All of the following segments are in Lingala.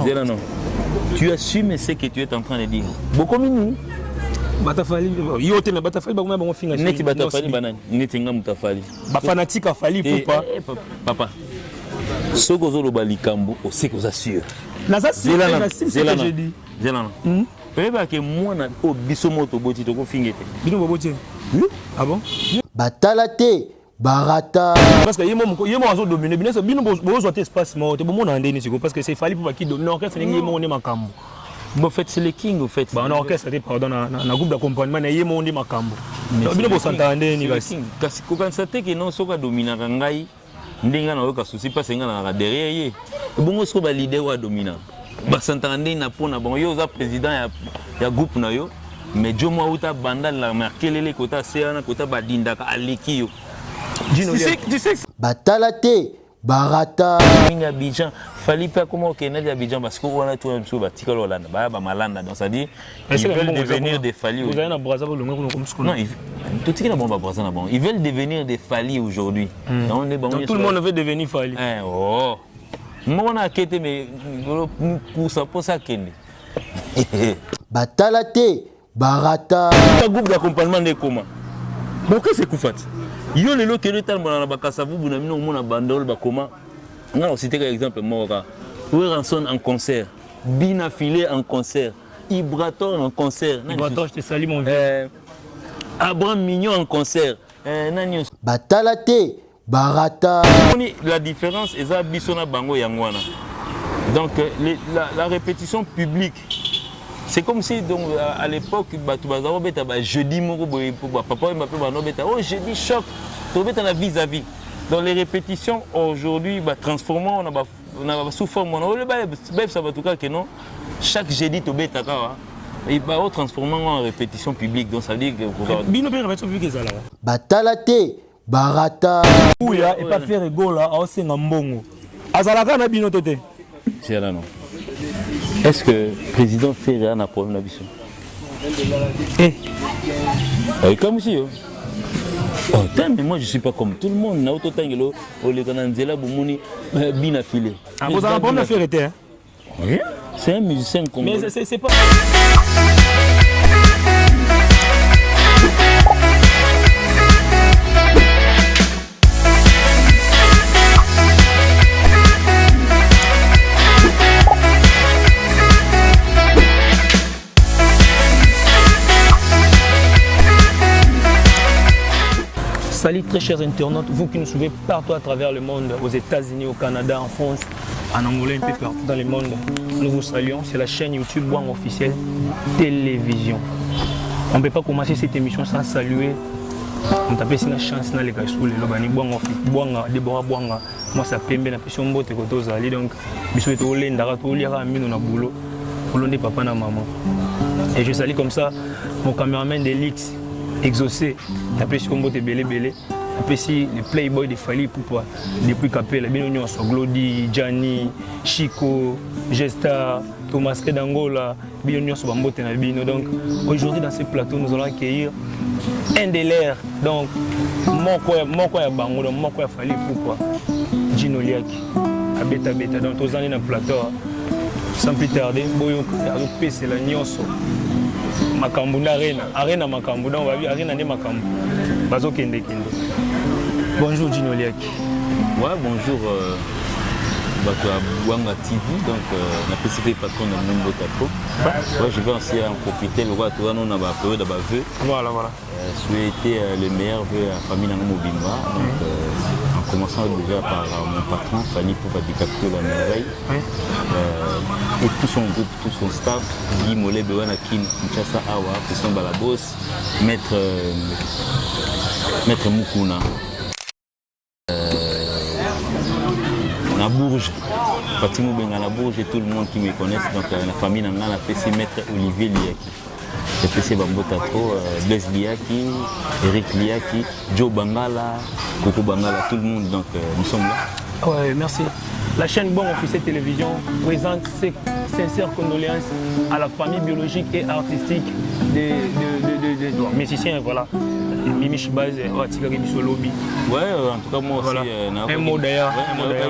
Zéla non. Tu assumes ce que tu es en train de dire. Beaucoup mini. Batafali, yote na Batafali ba kuma finga. Neti Batafali banani, neti nga Mutafali. Ba fanatique afali poupa. Papa. Soko zolo balikambo, o seko za sûr. Na ça c'est Zéla non. Zéla non. Peba ke mwana o biso moto boti to ko fingete. Bino boboti. Ah bon? Batalate barata. Parce que yemo azo dominer bino bozo te espace mo te bomona ndeni siko parce que c'est fali pour qui dominer orchestre ngi yemo on makambo. Bon, en fait, c'est le king, en fait. Bah, on a orchestre, pardon, na groupe d'accompagnement, na yemo on dit makambo. Bino bo s'entendre ni basi. Kasi ko constater que non soka dominer ngai ndinga na yoka souci pas nga na derrière ye. Bongo so ba leader wa dominer. Ba s'entendre na pona bon yo za président ya groupe na yo. Mais jo mo uta banda la markelele kota seana kota badinda ka aliki yo. Tu sais Batalate barata. Minga Abidjan fallait pas comment Kennedy Abidjan parce qu'on a tout un peu batikal Hollande ba malanda donc ça dit ils veulent devenir des Fali. Vous avez na Brazzaville le comme non tout ce qui est bon Brazzaville bon ils veulent devenir des Fali aujourd'hui. Donc tout le monde veut devenir Fali. Oh moi on a quitté mais pour ça Kennedy. Batalate barata. Un groupe d'accompagnement de comment. Bon qu'est-ce que vous faites? Yo lelo kele tal mona bakasa vous na mino mona bandol ba comment non c'était par exemple Mora Ranson en concert Bina Filé en concert Ibrator en concert Ibrator je te salue mon vieux Abraham Mignon en concert Batalate barata. La différence est ça bisona bango yangwana donc la répétition publique. C'est comme si donc à l'époque jeudi papa m'appelle oh jeudi choc vis-à-vis. Dans les répétitions aujourd'hui transformons on a sous forme ça va tout cas que non chaque jeudi to beta ka et bah transformons en répétition publique donc ça veut dire que bino bien répétition publique ça là. Batalate barata. Ouya et pas faire ego là au senga mbongo. Azalaka na bino toté. C'est là non. Est-ce que le président Ferrer a un problème d'ambition? Comme si. Oh, mais moi je ne suis pas comme tout le monde. Ah, vous avez un problème de Ferrer? Oui. C'est un musicien comme. Mais c'est pas. Salut très chers internautes, vous qui nous suivez partout à travers le monde, aux États-Unis, au Canada, en France, en Angola, un peu partout dans le monde. Nous vous saluons, c'est la chaîne YouTube Bwanga officielle télévision. On ne peut pas commencer cette émission sans saluer. On t'a fait une chance dans les gars sous les lobani Bwanga, Deborah Bwanga. Moi ça pembe na pession mbote ko tozali donc biso to lendara to liara mino na boulot. Kolonde papa na maman. Et je salue comme ça mon caméraman d'élite exaucé, tapé sur Combo Belé Belé, tapé si le playboy de Fali Poupa, depuis Capella, bien union sur Glody, Gianni, Chico, Gesta, Thomas Kedangola, bien union sur Bambo Tenabino. Donc aujourd'hui dans ce plateau, nous allons accueillir un des leurs, donc mon quoi Bango, mon quoi Fali Poupa, Gino Liaki, Abeta Beta, donc tous dans le plateau, sans plus tarder, Boyo, c'est la Nyoso. Makambu na arena makambu donc va arena ne makambu bazo kende. Bonjour Gino Liaki. Ouais, bonjour Bwanga TV donc na PCP patron de Mumbo Tapo. Ouais, je vais aussi en profiter le roi toi on a ba période ba vœu. Voilà. Souhaiter le meilleur vœu à la famille Mobimba donc en commençant déjà par mon patron Fanny Poupa DiCaprio la merveille. Et tout son groupe, tout son staff, Guy Mollet, Bewana Kin, Mchasa Awa, Christian Balabos, Maître Mukuna, la Bourge, Fatimou Benga la Bourge et tout le monde qui me connaissent, donc la famille Nanga, la PC Maître Olivier Liaki, le PC Bambo Tatro, Blaise Liaki, Eric Liaki, Joe Bangala, Coco Bangala, tout le monde, donc nous sommes là. Ouais, merci. La chaîne Bwanga officielle télévision présente ses sincères condoléances à la famille biologique et artistique des musiciens, voilà, Mimichi Base, Watika Biso Lobby. Ouais, en tout cas, moi aussi. Voilà. Un mot d'ailleurs.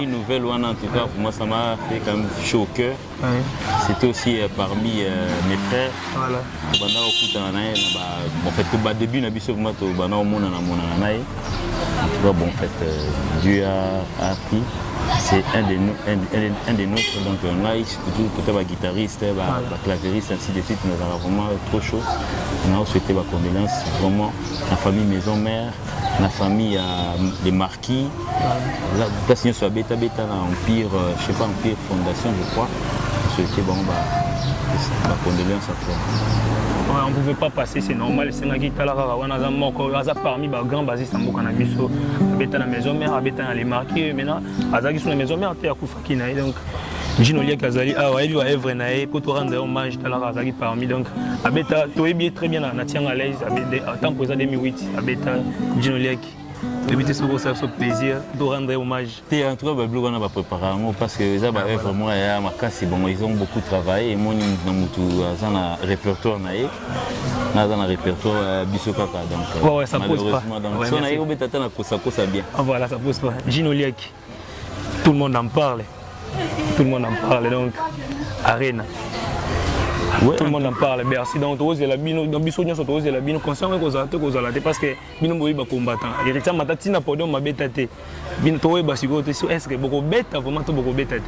Une nouvelle, en tout cas, pour moi, ça m'a fait quand même chaud au cœur. Ouais. C'était aussi parmi mes frères. Voilà. En fait, au début, on bon, en fait, Dieu a appris. C'est un des nôtres, donc on a toujours côté guitariste, clavieriste, ainsi de suite, nous avons vraiment trop chaud. On a souhaité ma condoléance, vraiment, la famille maison mère, la famille des marquis, la place soit bêta Empire, je sais pas, Empire Fondation, je crois. On souhaitait bon, ma condoléance à toi. Ouais, on ne pouvait pas passer, c'est normal. C'est parmi les grands basistes en Bokanabiso. Ils la maison mère, ils les marqués. Maintenant, ils sont la maison mère, ils sont donc Gino Lia Kazali, il va œuvre pour te rendre hommage à la parmi. Donc, Abeta, tu es très bien à l'aise, tant que ça 2008, Abeta, Gino Lia. Éviter ce plaisir de rendre hommage. En tout cas, on va préparer parce que ça va vraiment bon, ils ont beaucoup travaillé et moi j'ai un répertoire un répertoire bisokaka donc ouais, ça pose pas. Donc si on a eu ça bien. Voilà, ça pose pas. Gino Liek, tout le monde en parle. Tout le monde en parle donc Arena. Ouais. Tout le monde en parle. Merci. Donc, la bino, dans Bissonnion, sur la bino, conscient que parce que bino boy ba combattant. Et récemment, matati na podium ma bétate. Bino toé ba sigo est-ce que beaucoup bête vraiment tout beaucoup bétate.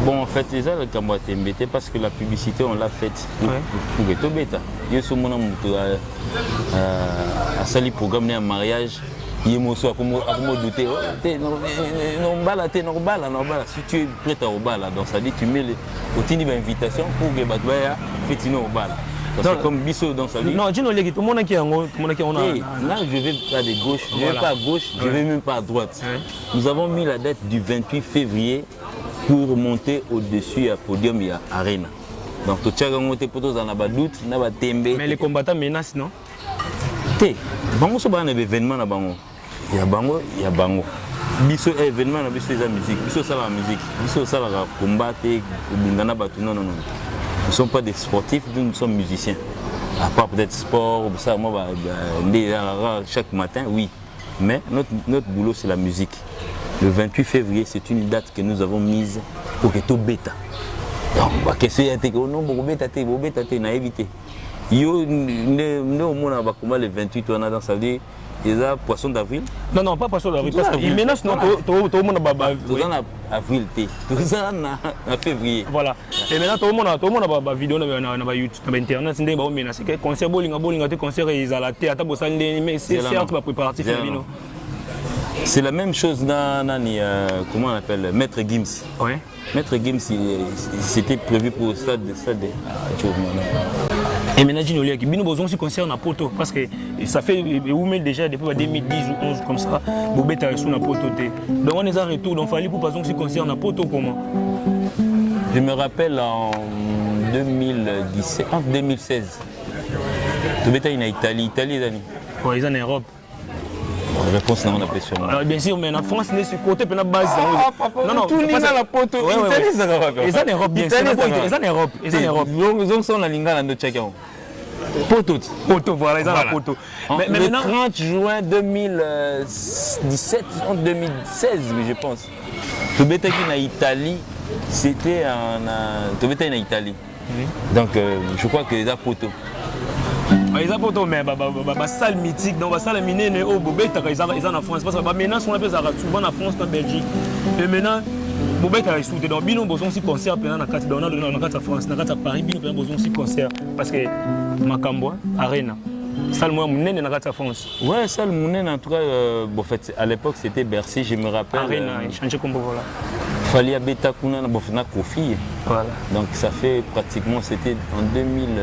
Bon, en fait, les gens ont été embêtés parce que la publicité, on l'a faite pour être bêta. Il y a ce moment où à sali programme un mariage. Il est à douter. Si tu es prêt à au bal, donc ça dit tu mets une invitation pour que tu fasses au bal. C'est comme Bissot dans sa vie. Non, tout le monde qui est en haut. Là, je vais pas de gauche, je ne vais pas à gauche, je ne vais même pas à droite. Nous avons mis la date du 28 février pour monter au-dessus à podium et à Arena. Donc, tu as un doute, mais les combattants menacent, non? Bango so ba na événement na bango. Il y a bango. Biso événement na biso la musique. Biso ça la musique. Biso ça la combat et bingana batu non. Nous ne sommes pas des sportifs, nous sommes musiciens. À part peut-être sport, ça moi chaque matin, oui. Mais notre boulot c'est la musique. Le 28 février, c'est une date que nous avons mise pour que tout bêta. Donc, qu'est-ce que tu as non, bêta, na évité. Yo, le 28, on a dans sa vie, il y a poisson d'avril. Non, pas poisson d'avril, parce qu'il menace, non, tout le monde a avril, tout ça en février. Voilà. Et maintenant, tout le monde a vidéo sur YouTube, sur Internet, c'est un menace. Concert bowling, concert, ils ont la tête, mais c'est certes, tu vas préparatif. C'est la même chose dans, comment on appelle, Maître Gims. Ouais. Maître Gims, c'était prévu pour le stade. Et maintenant, Gino Liek, nous avons aussi concert à Poto, parce que ça fait déjà depuis 2010 ou 2011 comme ça, Bobet a reçu na Poto. Donc on est en retour, donc il fallait pour aussi concert à Poto comment? Je me rappelle en 2017, en 2016, Bobet est en Italie, oui, ils sont en Europe. La réponse non, on appelle sur moi. Alors bien sûr, mais en France, on est sur côté de la base. Non, tout le monde a la Poto. Ils sont en Europe, bien sûr. Ils sont en Europe. Ils sont en Linga, dans chacun. Poto, voilà, ils ont la Poto. Le 30 juin 2017, en 2016, je pense. Bobet est en Italie, c'était en Italie. Donc, je crois que c'est la Poto. Ils ont pas mais la salle mythique, donc la salle minée au Bobet, ils sont en France. Parce que maintenant, on appelle ça souvent en France, en Belgique. Et maintenant, Bobet a sauté. Donc, nous avons aussi concert dans la France, dans la Paris, nous avons aussi concert. Parce que Makambo, Arena. Salle Mounène dans la France. Ouais, salle Mounène, en tout cas, en fait, à l'époque, c'était Bercy, je me rappelle. Arena, il changeait comme voilà. Fallait habiter à Kuna, Bofna Kofi. Voilà. Donc, ça fait pratiquement, c'était en 2009,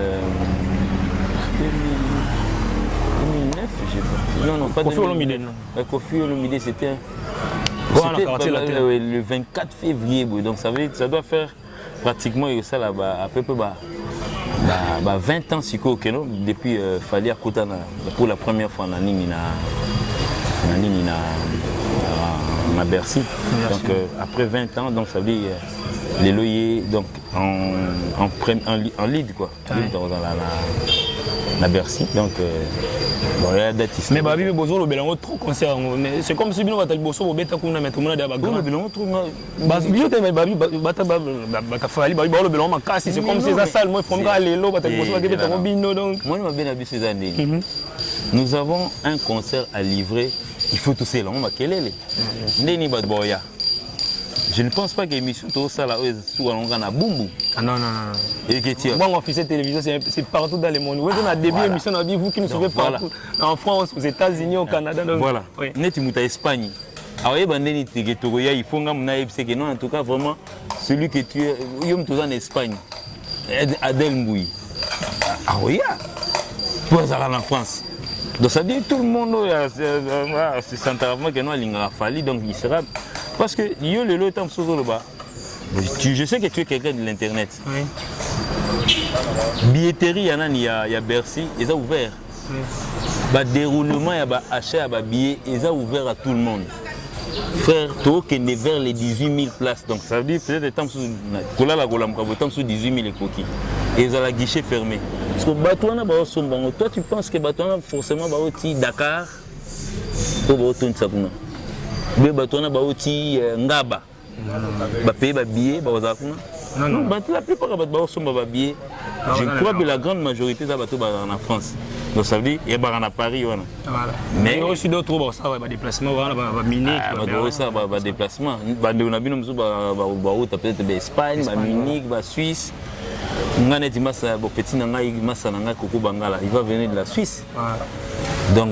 je sais pas. Non, pas Kofi Olomide. Kofi Olomide, c'était le 24 février. Donc ça doit faire pratiquement ça là, à peu près 20 ans depuis Fali Akutana pour la première fois dans Bercy. Donc après 20 ans, donc ça veut dire les loyers donc en lead quoi. Lead dans à Bercy. Donc, bon, il y a date ici. Mais Babi, besoin de Bélango trop concert. C'est comme si nous avons besoin de Beta Kuna, mais tout le monde a des le Bélango trop. Babi, Babi, Batafali, Babi, le Bélango m'a cassé. C'est comme si ça salle, moi, il faut me aller là, Bata besoin de Beta Bino. Donc, moi, je m'appelle Abi ces années. Nous avons un concert à livrer. Il faut tous ces langues. Quel est le Neni Badboya. Je ne pense pas que l'émission tout ça là soit en boum. Ah non. Et que tu moi, mon officier de télévision, c'est partout dans le monde. Vous avez début d'émission, vous qui nous suivez partout. En France, aux États-Unis, au Canada. Donc, voilà. Net en Espagne. Alors, il faut que non, en tout cas, vraiment, celui que tu es, il est en Espagne. Adèle Mbouy. Ah oui, pour ça en France. Donc ça dit tout le monde c'est centralement que nous allons fallu donc il sera parce que yo le temps sur le bas. Je sais que tu es quelqu'un de l'internet. Oui. Billetterie il y a Bercy, ils ont ouvert. Oui. Bah déroulement il y a achat à billet, ils ont ouvert à tout le monde. Frère, toi qui est vers les 18 000 places. Donc ça veut dire peut-être temps sur temps sur 18 000 coquilles. Et ils ont la guichet fermé. Parce que Batouana, toi tu penses que Batouana forcément va au Dakar ou va au Tunsakuna. Mais Batouana va au Ngaba. Va payer des billets, va au Zakuna. Non, la plupart des billets, je crois que la grande majorité des bateaux en France. Donc ça veut dire qu'il y a à Paris. Voilà. Mais il y a aussi d'autres déplacements, Munich. Il y a déplacements. Peut-être l'Espagne, Munich, Suisse. Il va venir de la Suisse. Donc,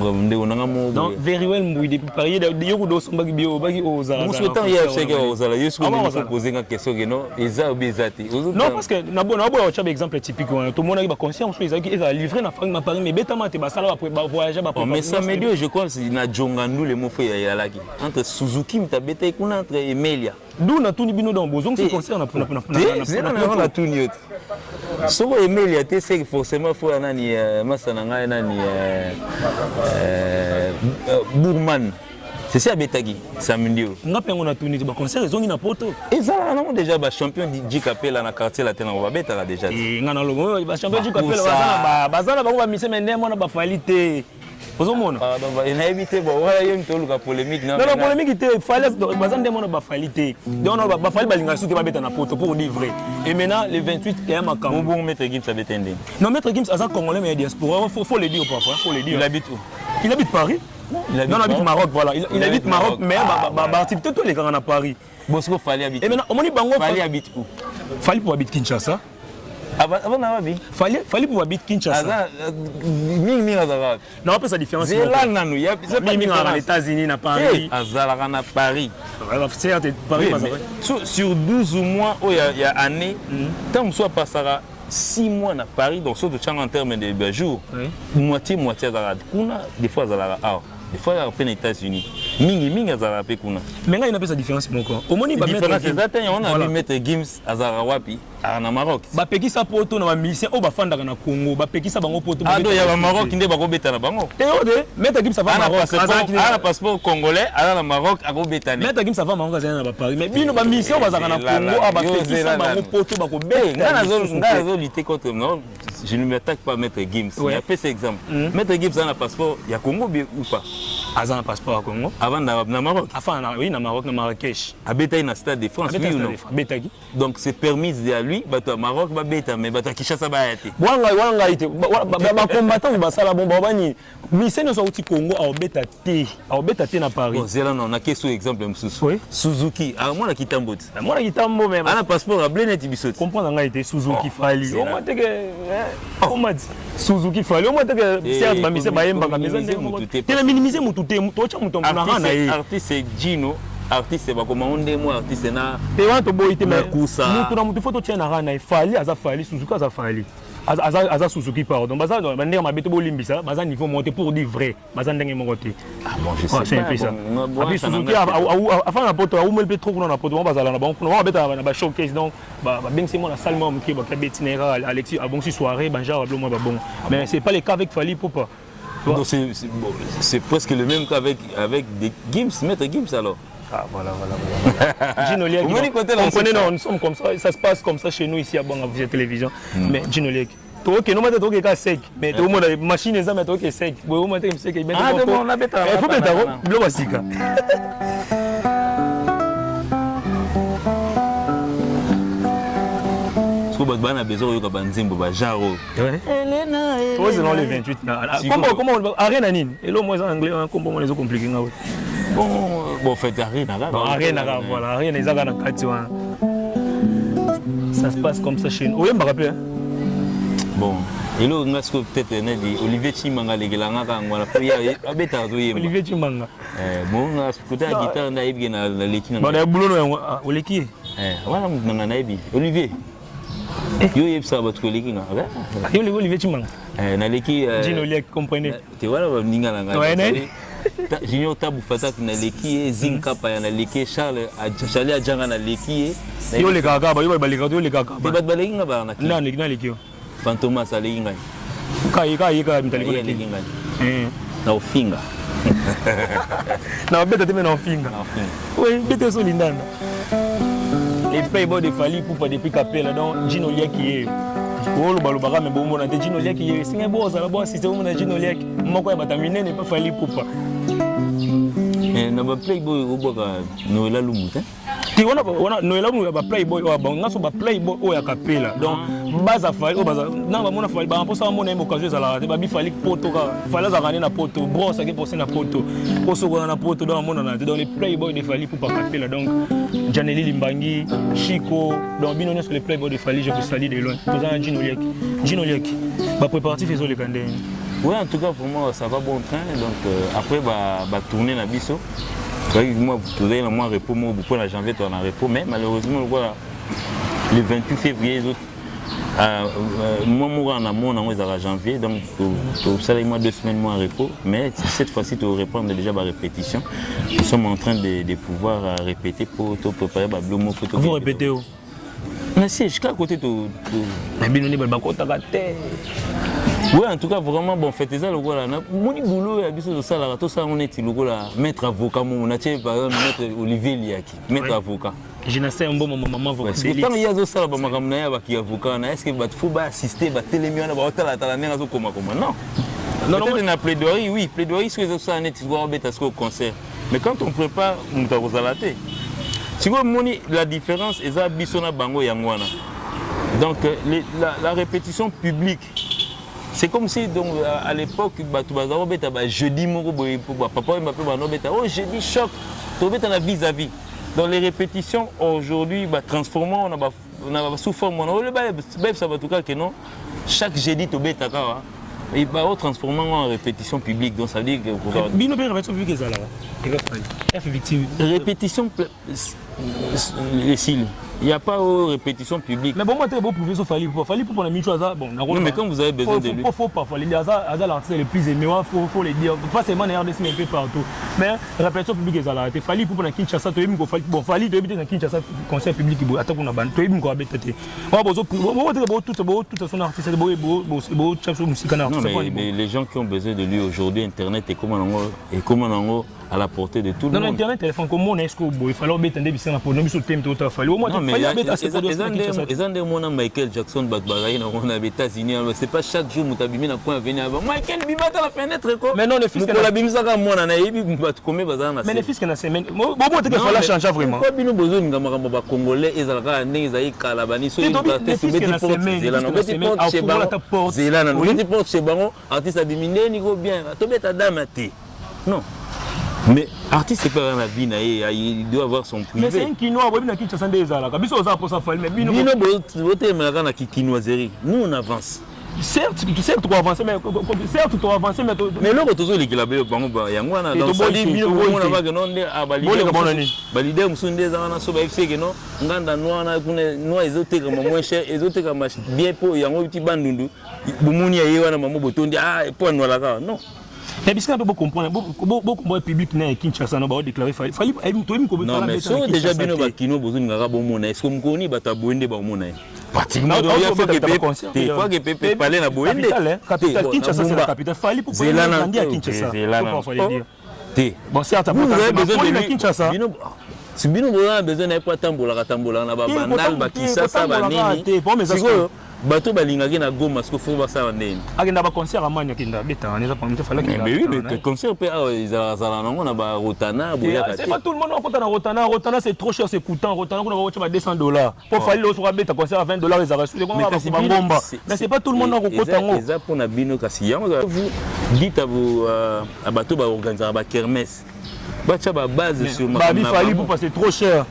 very well, depuis Paris, il y a des gens qui non, parce que un exemple typique. Tout le monde a conscience qu'il a livré à Paris, mais voyager. Mais ça me dit, je crois que c'est le mot entre Suzuki et entre Emilia. D'où on a tout mis dans le besoin, c'est concerne la tout n'y si vous aimez les c'est forcément faut nani masananga nani Bourman. C'est ça Betagi, Samundio. Nga pengo na tuni ba concert ils ont na poto. Et ça on déjà ba champion du Capella na quartier latin on va betala déjà. Et nga na logo ba champion du Capella bazana ba mise mende mona ba qualité. Vous avez il a évité la polémique. Non, la polémique était fallait ba qualité. Donc on va falloir balinga souki ba beta na poto pour livrer. Et maintenant le 28 il y a Makam. Bon Maître Gims a betendé. Non, Maître Gims azak congolais mais diaspora, faut le dire parfois, faut le dire. Il habite où? Il habite Paris. Non, il habite Maroc, voilà. Il habite Maroc mais activité tous les gars à Paris. Bosco fallait habiter. Et maintenant on dit bango fallait habite où? Fallait pour habiter Kinshasa. Avant Navabi. Fallait pour habiter Kinshasa. Non, après sa différence. C'est là non, il y a aux États-Unis na Paris. Azalaka na Paris. C'est Paris sur 12 mois où il y a année, tant que soit passera 6 mois à Paris, donc surtout en termes de jours, moitié à des fois à des fois aux États-Unis. Mingi azara pe kuna. Mais il y a une différence mon corps. Au moins il va mettre on a vu mettre Gims azara wapi na Maroc. Ba pekisa poto na musicien o ba fanda na Congo, ba pekisa bango poto. Ah do ya ba Maroc nde ba ko beta na bango. Théode, mettre Gims ça va Maroc. Ana passeport congolais, ala na Maroc ako beta ni. Mettre Gims ça va Maroc za na Paris. Mais bino ba musicien ba za na Congo, ba pekisa bango poto ba ko beta. Ngana zo lutter contre non. Je ne m'attaque pas à Maître Gims. Il y a cet exemple. Maître Gims a un passeport, il y a Congo ou pas? Il a un passeport à Congo. Avant dans Maroc. Enfin, oui, dans Maroc, dans Marrakech. À Bétaï, dans le stade de France, oui ou non? Donc c'est permis à lui, à Maroc, à Bétaï, mais à Kinshasa, à été. Combattant, il va ça la bombe. Mais c'est notre outil Congo à Bétaï à Paris. C'est là, on a question exemple Suzuki. Ah, moi, qui t'embête. Moi, qui t'embête, même. Un passeport à Blenet Tibisot. Comprends, on a été Suzuki Fali. Suzuki Fali. On m'a dit que c'est un misé Bayemba. Tu as minimisé mon tout. Artiste Gino. Artiste ba comment on démo artiste na te wanto boyite mais kusa mutu na mutu photo tient na rana ifali aza fali Suzuki aza fali aza Suzuki pardon baza ndenge mabete bo limbisa baza niveau monter pour dire vrai baza ndenge monter ah bon je sais c'est un peu ça abi Suzuki afin na poto ou mel trop na poto baza na bon on beta na ba showcase donc ba bengsi mo na salle mo mki ba kabetinera Alexis a bon si soirée banja ba mo ba bon mais c'est pas le cas avec Fali Poupa. C'est presque le même cas avec des Gims, Maître Gims alors. Ah voilà. Gino Liek, on connaît, nous sommes comme ça, ça se passe comme ça chez nous ici à Banga, via télévision. Mais Gino Liek, Ok, non, mais tu es sec. Mais tu as une machine, mais tu es sec. Tu es sec. Ah, c'est bon, on a bête à il faut mettre l'eau basique. On a besoin de Banzimbo, Jaro. Oui, c'est dans les 28. Comment Arena Nine. Et là, moi, en anglais, comment les autres compliqués. Bon, fait Arena. Arena, voilà. Arena, ils ont 4. Ça se passe comme ça chez nous. Oui, je me rappelle. Bon. Et là, on a peut-être Olivier Chimanga, les Gélanga, Olivier Chimanga. Bon, on a écouté la guitare, on a eu la Leki. On a eu boulot au Leki. Voilà, on a eu Olivier. Yo yeb ça votre collègue nga. Yo le Olivier Chimanga. Na leki Gino Liek comprenez. Tu vois là ninga la nga. Ouais né. Junior tabu fata na leki zinka pa na leki Charles a janga na leki. Yo le kaka ba yo ba le kaka yo le kaka. Te bat baleki nga ba na. Na leki yo. Fantomas aleki nga. Kai mtali leki nga. Na ufinga. Na beta te na ufinga. Na ufinga. Oui, beta so lindana. Les Playboy de Fali pour depuis Capella donc Gino Liek qui est le balobara mais bon on a dit Gino Liek qui est c'est un bon ça là-bas si c'est on a Gino Liek moko ya batamine n'est pas Fali poupa na ba Playboy au boka Noela Lumuta ti on Noela Lumuta ba Playboy o ba ngaso ba Playboy o ya Capella donc baza Fali o baza na ba mona Fali ba pour ça mona mo occasion ça là ba bi Fali poto ka Fali za rani na poto brosse qui poser na poto poso na poto donc mona na dans les Playboy de Fali pour Capella donc Janeli Limbangi, Chico, donc binonné sur les Playboy de Fali, je vous salue de loin. Tout ça, Gino Liek. Gino Liek. Bah préparatif les Candé. Oui, en tout cas pour moi ça va bon train donc après bah tourner la biso. Moi vous trouvez le mois repos moi beaucoup en janvier tu en repos mais malheureusement voilà le 28 février les autres moi en amont en janvier donc ça les mois 2 semaines moi en repos mais cette fois-ci tu reprendre déjà ma répétition. Nous sommes en train de pouvoir répéter pour te préparer ma blomo pour vous répétez où? Mais si jusqu'à côté tout mais binoni ba kota ka té. Oui, en tout cas, vraiment, bon, faites ça, le gars là. Mon boulot, il y a ça, là, tout ça, on est le gars maître avocat, on a par exemple, maître Olivier Liaki, maître avocat. Je n'ai pas un bon maman avocat. Quand il y a ça, il y a avocat, est-ce qu'il faut assister, télémion, non. Non, on a plaidoirie, oui, plaidoirie, ce que ça, on au concert. Mais quand on prépare, on doit relater. Si vous voulez, la différence, c'est que Bissona Bango Yangwana. Donc, la répétition publique. C'est comme si donc, à l'époque, jeudi, papa oh jeudi choc, vis-à-vis. Dans les répétitions, aujourd'hui, transformons, on a sous forme, que non, chaque jeudi, il va transformer en répétition publique. Donc ça veut dire que répétition il n'y a pas de répétition publique. Mais bon, moi, tu prouver ça, Fali pour la mission. Bon, non, mais quand vous avez besoin de lui. Il faut pas Fali. L'artiste le plus aimé, il faut le dire. Pas seulement les RDC, mais un peu partout. Mais répétition publique, ça a été Fali pour la Kinshasa. Bon, Fali, tu es dans Kinshasa, concert public, attends qu'on a ban. Tu es bien quoi, tu es. Tout son artiste, mais les gens qui ont besoin de lui aujourd'hui, Internet est comme un à la portée de tout le monde. Non, Internet, téléphone, comment est-ce qu'il faut aller mettre des bisous pour nous sur le thème total Fali. Non, mais les gens de Michael Jackson, on a les États-Unis, c'est pas chaque jour que tu as coin venir avant. Michael Bimat à la fenêtre. Mais non, les fils que la bimisa comme moi, on a eu combien de temps. Mais les fils que la semaine. Bon, tu as fait changer vraiment. Pourquoi nous besoin de Congolais et Zalaka, Nézaï, Kalabani, sur une plateforme, c'est la semaine. C'est la semaine. Artiste a diminué, Nico bien. Tu mets ta dame à thé. Non. Mais artiste c'est pas dans la vie, il doit avoir son privé. Mais c'est un Kinois, il y a un Kinois, nous on avance. Certes, tu sais que tu vas avancer, mais mais là, tu sais que la belle banque, il y a un mois, dans sa vie, il y a un mois, à valider, on s'est dit, non, nganda noa ezoteka moins cher, ezoteka bien pour il y a un petit bandundu, bumuni ya wana maman botondi ah pour nous là non. Mais parce qu'on peut comprendre, beaucoup de public n'a Kinshasa n'a pas déclaré Fali. Non mais so déjà bien au Kino besoin ngara bon mona. Est-ce que mkoni bata boende ba mona? Pratiquement il faut que Pepe parler na boende. Capitale Kinshasa c'est la capitale. Fali pour grandir à Kinshasa. Bon certes vous avez besoin de Kinshasa. Si bino a besoin n'a pas tambola na ba bandal ba Kinshasa ba nini. bato balingaki na Goma parce que faut ba ça ndeni akenda ba concert amanya kinda beta on est pas même fallait mais oui le concert peut ils azala nango na ba Rotana boya c'est pas tout le monde okota na Rotana c'est trop cher c'est coûtant Rotana kuna ba $200 pour fallait le sur beta concert à $20 ils arrêtent ba ngomba mais c'est pas tout le monde okota ngo ça pour na bino kasi yango vous dites à bato ba organiser ba kermesse bacha ba base sur ma bi fallait pour passer trop cher.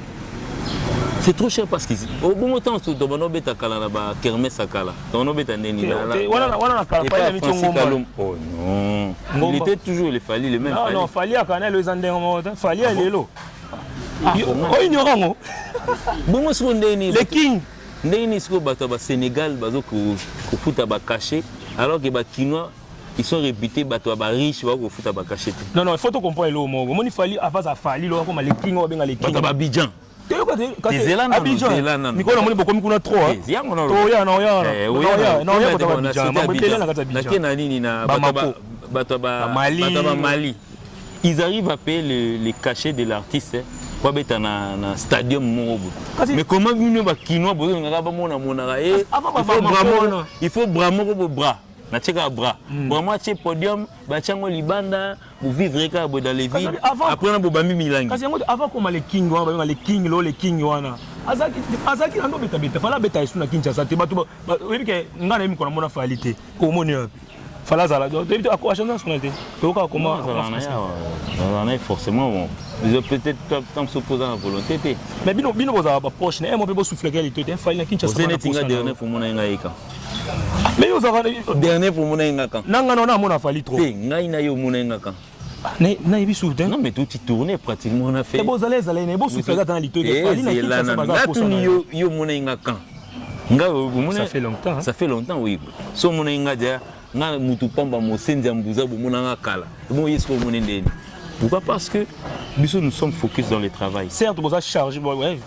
C'est trop cher parce que au bon temps tu dois non beta kala na ba kermesse kala tu non beta neni voilà kala pas mis ngomba oh non il était toujours le fallait le même non fallait akana le zandeng fallait lelo oh ignorant ngo bon so ndeni le king ndeni siko bato ba Sénégal bazo ko futa ba caché alors que ba Kinois ils sont réputés bato ba riche ba ko futa ba caché non il faut to comprendre le mot moni fallait avant ça fallait lo comme le king o benga le king bato ba Abidjan Abidjan Nicolas moni bokomi kuna trop hein to ya Mali ils arrivent à payer les cachets de l'artiste pour être dans un stadium Morobo mais comment nous ba Kinois bozo ngaka ba mona il faut bras moko bras na tcheka bras vraiment tché podium ba tchango libanda vous vivre ka bo dans les villes après na bo bami milangi kasi yango avant comme les king wana les king wana azaki ando beta fala beta isuna Kinshasa te bato webi ke ngana yimi kona mona falite ko moni fala zala donc tu as quoi changer nationalité to ka comment on est forcément bon ils ont peut-être tant s'opposer à la volonté mais bino boza ba proche na mo pe bo souffler qualité te fali na Kinshasa na tinga dernier pour mona ngaika mais yo zaka dernier pour mona ngaka nanga na mona fali trop ngai na yo mona ngaka na yebi souffle non mais tout y tourner pratiquement on a fait et bo zalé na bo souffler dans lito de fali na Kinshasa baza pour yo mona ngaka ça fait longtemps oui so mona ngaja nga mutu pamba mosenzi mbuza bo mona ngakala bon yesko mona ndeni pourquoi parce que nous sommes focus dans le travail certes vous avez chargé ouais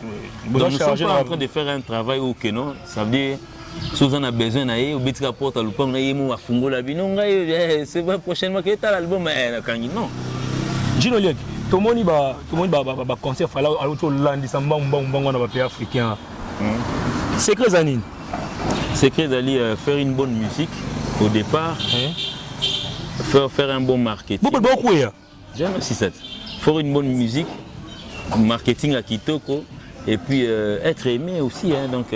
nous sommes pas en train de faire un travail ou que non ça veut dire si on a besoin d'aller au petit rapport à l'opang na yemo afungola bino ngai c'est pas prochainement que ta l'album na kangi non Gino Liek tout moni ba concert fala auto landisa mbangwa na ba pays africain secret zanine secret d'aller faire une bonne musique au départ faire un bon marketing j'aime aussi ça faire une bonne musique marketing à kitoko et puis être aimé aussi hein, donc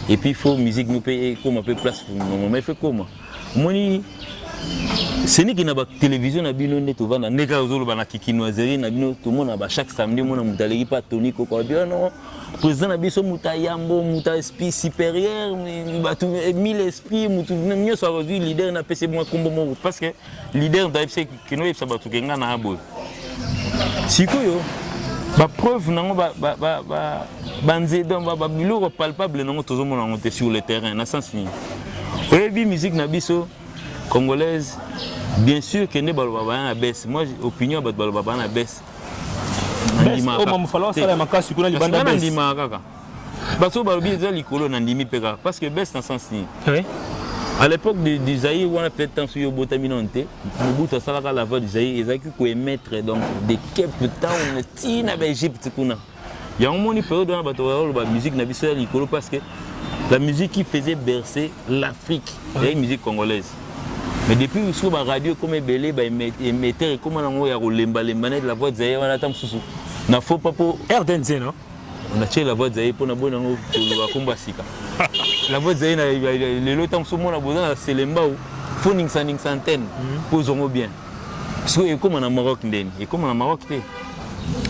et puis il faut musique nous payer comme un peu place mais fait comment moni c'est ni qui na ba télévision na bino ne to vana neka ozolo bana kikinoiserie na bino tout monde ba chaque samedi mona mutaleki pas Tony Koko bien non président na biso mutayambo muta esprit supérieur ba tout 1000 esprits mutu mieux soit aujourd'hui leader na PC moi kombo mo parce que leader d'AFC kino yebsa ba tout kenga na abo sikoyo ba preuve nango ba nzedo ba biloko palpable nango tozomona ngo te sur le terrain na sens ni oyebi musique na biso congolaise bien sûr que ne balobaba na baisse moi opinion ba balobaba na baisse ndima ka falloir sala makasi kuna libanda baisse ndima kaka baso balobi za likolo na ndimi peka parce que baisse dans sens ni oui à l'époque de Zaïre on a peut-être temps sur yo botaminante Mobutu salaka la voix de Zaïre ezaki ko émettre donc de Cape Town tina ba Égypte kuna il y a un moment période dans ba musique na biso ya likolo parce que la musique qui faisait bercer l'Afrique la musique congolaise. Mais depuis sur la radio comme belé ba émetteur comme on ya rolemba lembané de la voix de Zaïre on attend sous na faut pas pour RDNZ non on a tiré la voix de Zaïre pour na bona ngo komba sika la voix de Zaïre le lotam sous mon abonné c'est lemba ou faut ning centaine pour zongo bien parce que comme en Maroc ndeni et comme en Maroc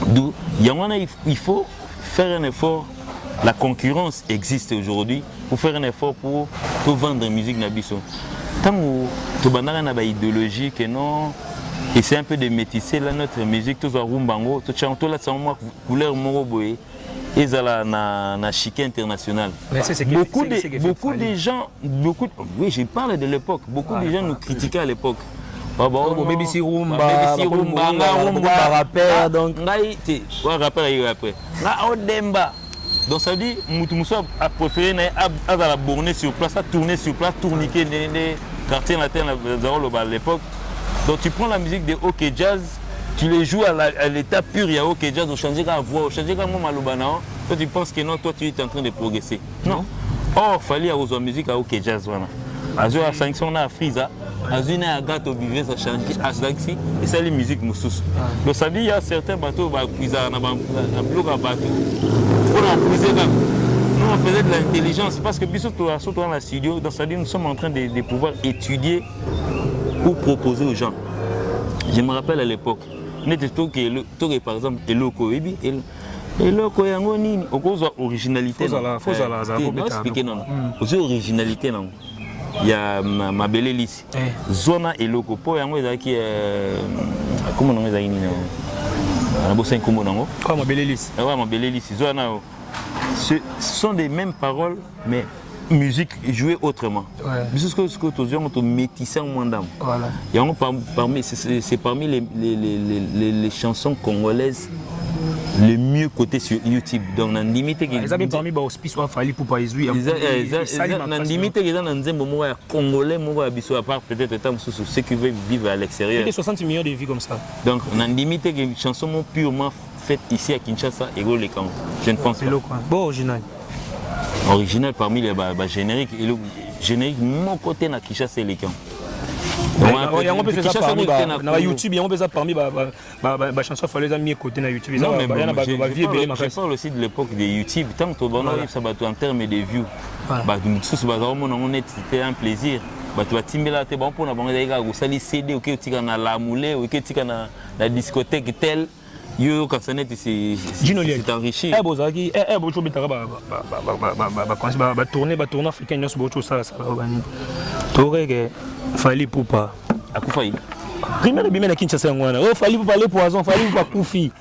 d'où il faut faire un effort. La concurrence existe aujourd'hui pour faire un effort pour vendre la musique nabiso. Tant que tu as une idéologie que non, et c'est un peu de métisser là notre musique, tout ça rumbango, tout ça là c'est moi couleur moroboé, et ça là na chic international. Beaucoup de gens, oui je parle de l'époque, beaucoup de gens nous critiquaient à l'époque. BBC Rumba, rappeur donc. Après. Demba. Donc ça dit, Moutoumoussa a préféré à la borner sur place, à tourner sur place, tourniquer les quartiers latins à l'époque. Donc tu prends la musique de OK Jazz, tu les joues à l'état pur, il y a OK Jazz, on change la voix, on change la voix malobana. Toi tu penses que non, toi tu es en train de progresser. Non. Or, fallait avoir la musique à OK Jazz. Azo a sanction na Friza, azo na Agato Bivé ça chante Asdaxi et ça les musiques moussous. Donc ça dit il y a certains bateaux bah ils a un bloc à bateau. Pour imposer là. Nous on faisait de l'intelligence parce que surtout dans la studio, dans ça dit nous sommes en train de pouvoir étudier pour proposer aux gens. Je me rappelle à l'époque, n'était tout que par exemple Eloko Ebi Eloko yango nini okozo originalité faut ça expliquer non. Aux originalité non. Il y a Mabele Lissi. Zona et Loco. Pour yango ezaki comment on ezaki nini na bossa nkombo nango. Quoi Mabele Lissi? Ouais, Mabele Lissi. Zona. Ce sont les mêmes paroles mais musique jouée autrement. Parce que ce que tu dis on métissant moins d'âme. Voilà. Yango parmi c'est parmi les chansons congolaises le mieux côté sur YouTube. Donc, on limite que les amis parmi les hospices ou Fally Ipupa Izui. On limite que dans nzembo mo ya congolais mo ya biso à part peut-être tant ceux qui veulent vivre à l'extérieur. Il y a 60 millions de vies comme ça. Donc, on limite que les chansons purement faites ici à Kinshasa et les camps. Je ne pense pas. Bon original. Original parmi les génériques et le générique mon côté na Kinshasa et les camps. On peut faire ça parmi na YouTube, on peut ça parmi ba chanson Fally les amis côté na YouTube. Non mais je parle aussi de l'époque de YouTube. Tant que ça va en termes de views. Bah tous on est c'était un plaisir. Bah tu vas timbela te bon pour na bango daika ko sali CD OK tika na la moulée OK tika na la discothèque telle yo quand ça net c'est enrichi. Bozaki bocho bitaka ba tourner africain nyonso bocho ça ba ni. Toreke Fally Ipupa akufayi. Primero bimena Kinshasa ngwana. Oh Fally Ipupa le poison, Fally Ipupa kufi.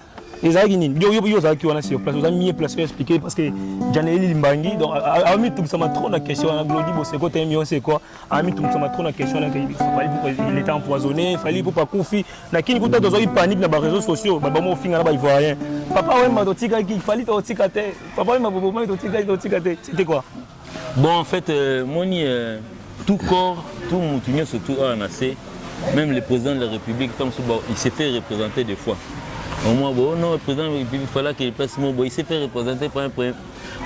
Ezaki nini? Yo zaki wana sur place, vous avez mis place expliquer parce que Janeli Limbangi donc a mis tout ça m'a trop la question na Glody Boseko t'aimes c'est quoi? A mis tout ça m'a trop la question là Fally Ipupa il était empoisonné, Fally Ipupa kufi. Na kini kuta dozo panique na ba réseaux sociaux, ba mo finga na ba ivoirien. Papa ouais m'a totika ki Fally totika te. Papa ouais m'a bobo totika te. C'était quoi? Bon en fait moni tout corps, tout moutonnier surtout ANAC, même le président de la République, il s'est fait représenter des fois. Au moins, bon, non, le président de la République, il fallait qu'il passe mon boy, il s'est fait représenter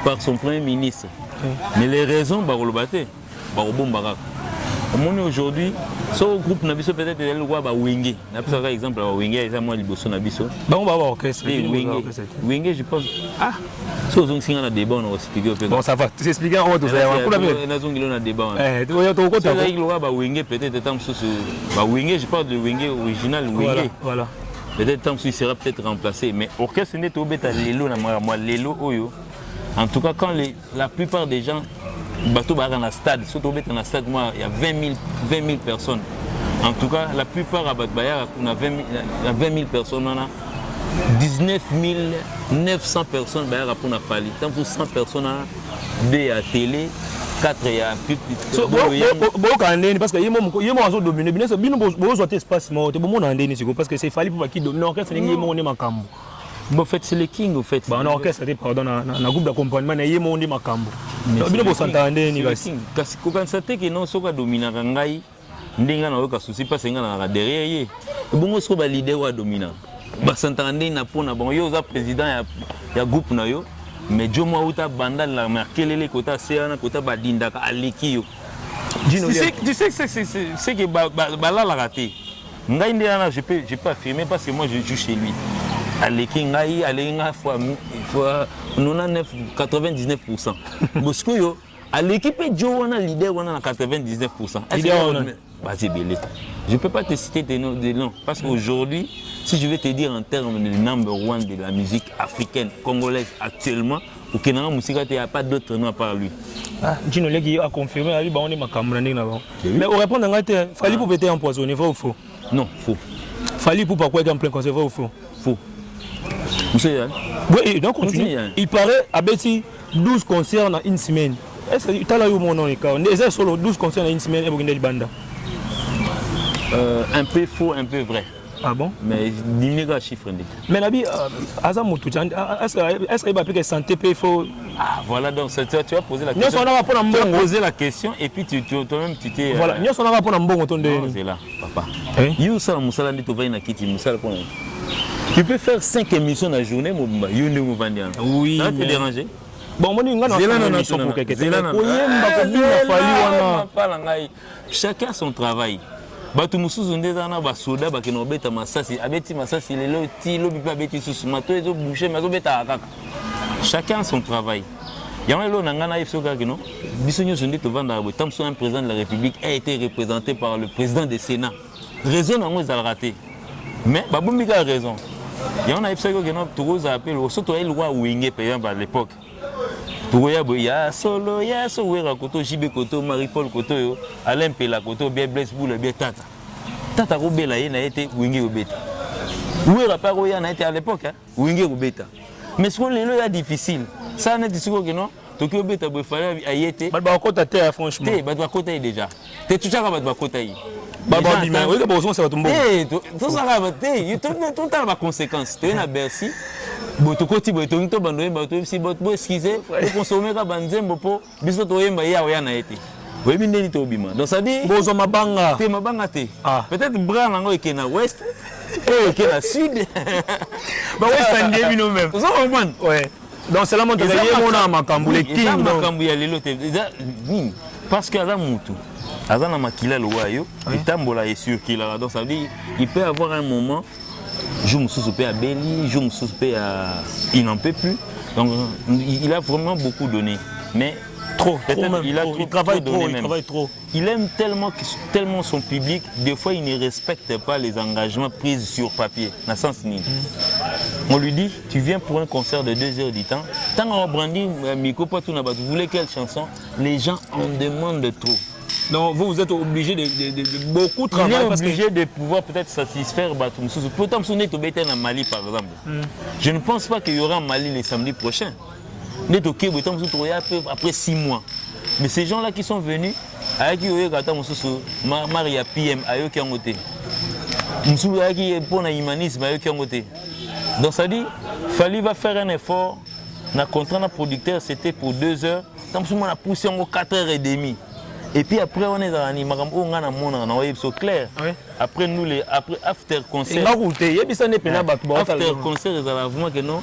par son premier ministre. Mais les raisons, bah, le battait, bah, au bon barak. Aujourd'hui, ce groupe n'a peut-être le roi bah Wenge. Par exemple, Wenge, c'est moi Liboso Nabiso. Bah on va voir orchestre. Wenge, je pense. Ah, si on a des débat, on va expliquer. Bon, ça va. Tu expliques en haut, tout ça. On a des débats. Tu vois, le roi bah Wenge, peut-être tant sous. Bah Wenge, je parle de Wenge original, Wenge. Voilà. Peut-être tant il sera peut-être remplacé. Mais orchestre n'est au bêta Lelo, moi Lelo Oyo. En tout cas, quand la plupart des gens bateau dans le stade, surtout dans le stade, moi, il y a 20 000 personnes. En tout cas, la plupart à Batbaya, on a 20 000 personnes, on a 19 900 personnes pour la Fally. Tant pour 100 personnes, 2 à télé, 4 à plus. Parce que il y a un dominé, il y a un espace, parce que c'est Fally pour qui domine l'orchestre, il y a un cambo. Bon, en fait, c'est le king, en fait. Bah, on a orchestre, pardon, un groupe d'accompagnement, il y a un monde Makambo. Mais c'est le king. Parce que quand ça t'est que non, ce qui domine Rangai, n'enga na oka souci pas senga na derrière yé. Bongo so ba leader wa domina. Ba s'entendre na pona bon yo za président ya groupe na yo. Mais Jomo uta banda la marquer kota seana kota badinda ka aleki yo. Tu sais c'est que ba la raté. Ngai ndena je peux affirmer parce que moi je joue chez lui. Aleki ngai alenga fois 99%. Bosco yo à l'équipe Joe on a leader on a 99%. Je ne peux pas te citer des noms parce qu'aujourd'hui, si je vais te dire en termes de number one de la musique africaine, congolaise actuellement, au Kenya, il n'y a pas d'autre nom à part lui. Gino Legui a confirmé, on est Makambrani. Mais on répond à Fally Ipupa était empoisonné, vrai ou faux? Non, faux. Fally Ipupa pourquoi être en plein concert, vrai ou faux? Faux. Monsieur, oui, donc continue. Il paraît à Betty 12 concerts en une semaine. Est-ce que tu as là où mon nom est quand on est solo 12 concerts en une semaine et vous avez banda? Un peu faux, un peu vrai. Ah bon? Mais il n'y a chiffre. Mais Nabi, est-ce qu'il va appeler santé faux? Ah voilà, donc tu vas poser la question. Tu vas poser la question et puis toi-même tu t'es. Voilà, nous sommes là pour un bon temps de. C'est là, papa. Tu peux faire 5 émissions dans la journée, mon oui. Ça va te déranger? Bon, moi, chacun son travail. Bato mususu ndezana ba soda ba keno beta masasi abeti masasi lelo ti lobi pa beti susu mato ezo boucher mazo beta akaka. Chacun son travail. Yama lo nangana ifso ka keno biso nyo sonde to vanda bo tamso un président de la République a été représenté par le président du Sénat. Raison nango ezal raté. Mais babumbi ka raison. Yama ifso ko keno tokoza appel o soto el roi Wenge par exemple à l'époque. Tokoya boya solo ya so wera koto jibe koto Marie-Paul koto yo Alain Pela koto bien Blaise Boule bien tata. Tata ko bela ye na été Wenge obeta. Wera pa ko ya na été à l'époque hein Wenge obeta. Mais ce qu'on lelo ya difficile. Ça n'est disiko que non Tokyo obeta bo fallait ayete. Ba kota te franchement. Te ba kota déjà. Te tu chaka ba kota yi. Baba bima oui que boson ça va tomber. Eh tout ça va te tout temps ba conséquence. Tu es na Bercy. Boto koti boto ngto bandoye bato si boto esquiser pour consommer ka banzembo po biso to yemba ya oya na été. Oui bi ndeni to bima. Donc ça dit bozo mabanga. Te mabanga te. Peut-être bras nango ekena ouest et ekena sud. Ba ouest ndie bino même. Vous comprenez? Ouais. Donc c'est là mon travail mon makambu les king makambu ya lelo te. Parce que aza mutu. Aza na makila lo wayo, itambola est sûr qu'il a donc ça veut dire il peut avoir un moment je me suis à Béli, je me suis il n'en peut plus. Donc il a vraiment beaucoup donné. Mais trop, il travaille trop. Il aime tellement son public, des fois il ne respecte pas les engagements pris sur papier. Dans le sens ni. On lui dit, tu viens pour un concert de 2 heures du temps. Tant qu'on brandit, Miko Patouna, vous voulez quelle chanson? Les gens en demandent trop. Donc vous êtes obligé de beaucoup travailler. Il est obligé de pouvoir peut-être satisfaire Batumsou. Pourtant, si on est au Béten à Mali par exemple, je ne pense pas qu'il y aura un Mali le samedi prochain. On est au Québec après 6 mois. Mais ces gens-là qui sont venus, avec qui Maria PM, avec qui ont été. Moussou avec qui pour le humanisme, avec qui ont été. Donc ça dit, il fallait faire un effort. Le contrat de producteur, c'était pour 2 heures. On a poussé en 4h30. Et puis après, on est dans l'animation, on a un clair. Après nous, après after concert. After concert, vraiment que non.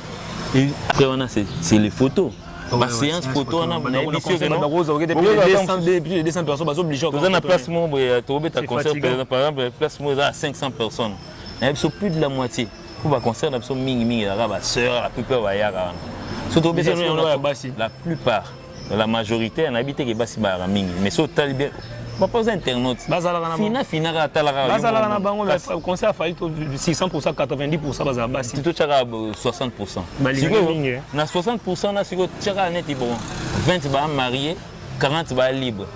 Et après, on a c'est les photos. La séance photo, on a une émission que non. Plus de 200 personnes, obligé. Vous avez un placement, tu as un concert, par exemple, un placement à 500 personnes. Il y a plus de la moitié. Pour un concert, il y a ming, la sœur, la plupart, la plupart. La majorité en habité qui basi ba mingi mais so talibé pas internaute fina bazala bango le concert a failli 600% 90% bazala basi tout chaka 60% na 60% na siko chaka net bon 20 ba marié 40 ba libre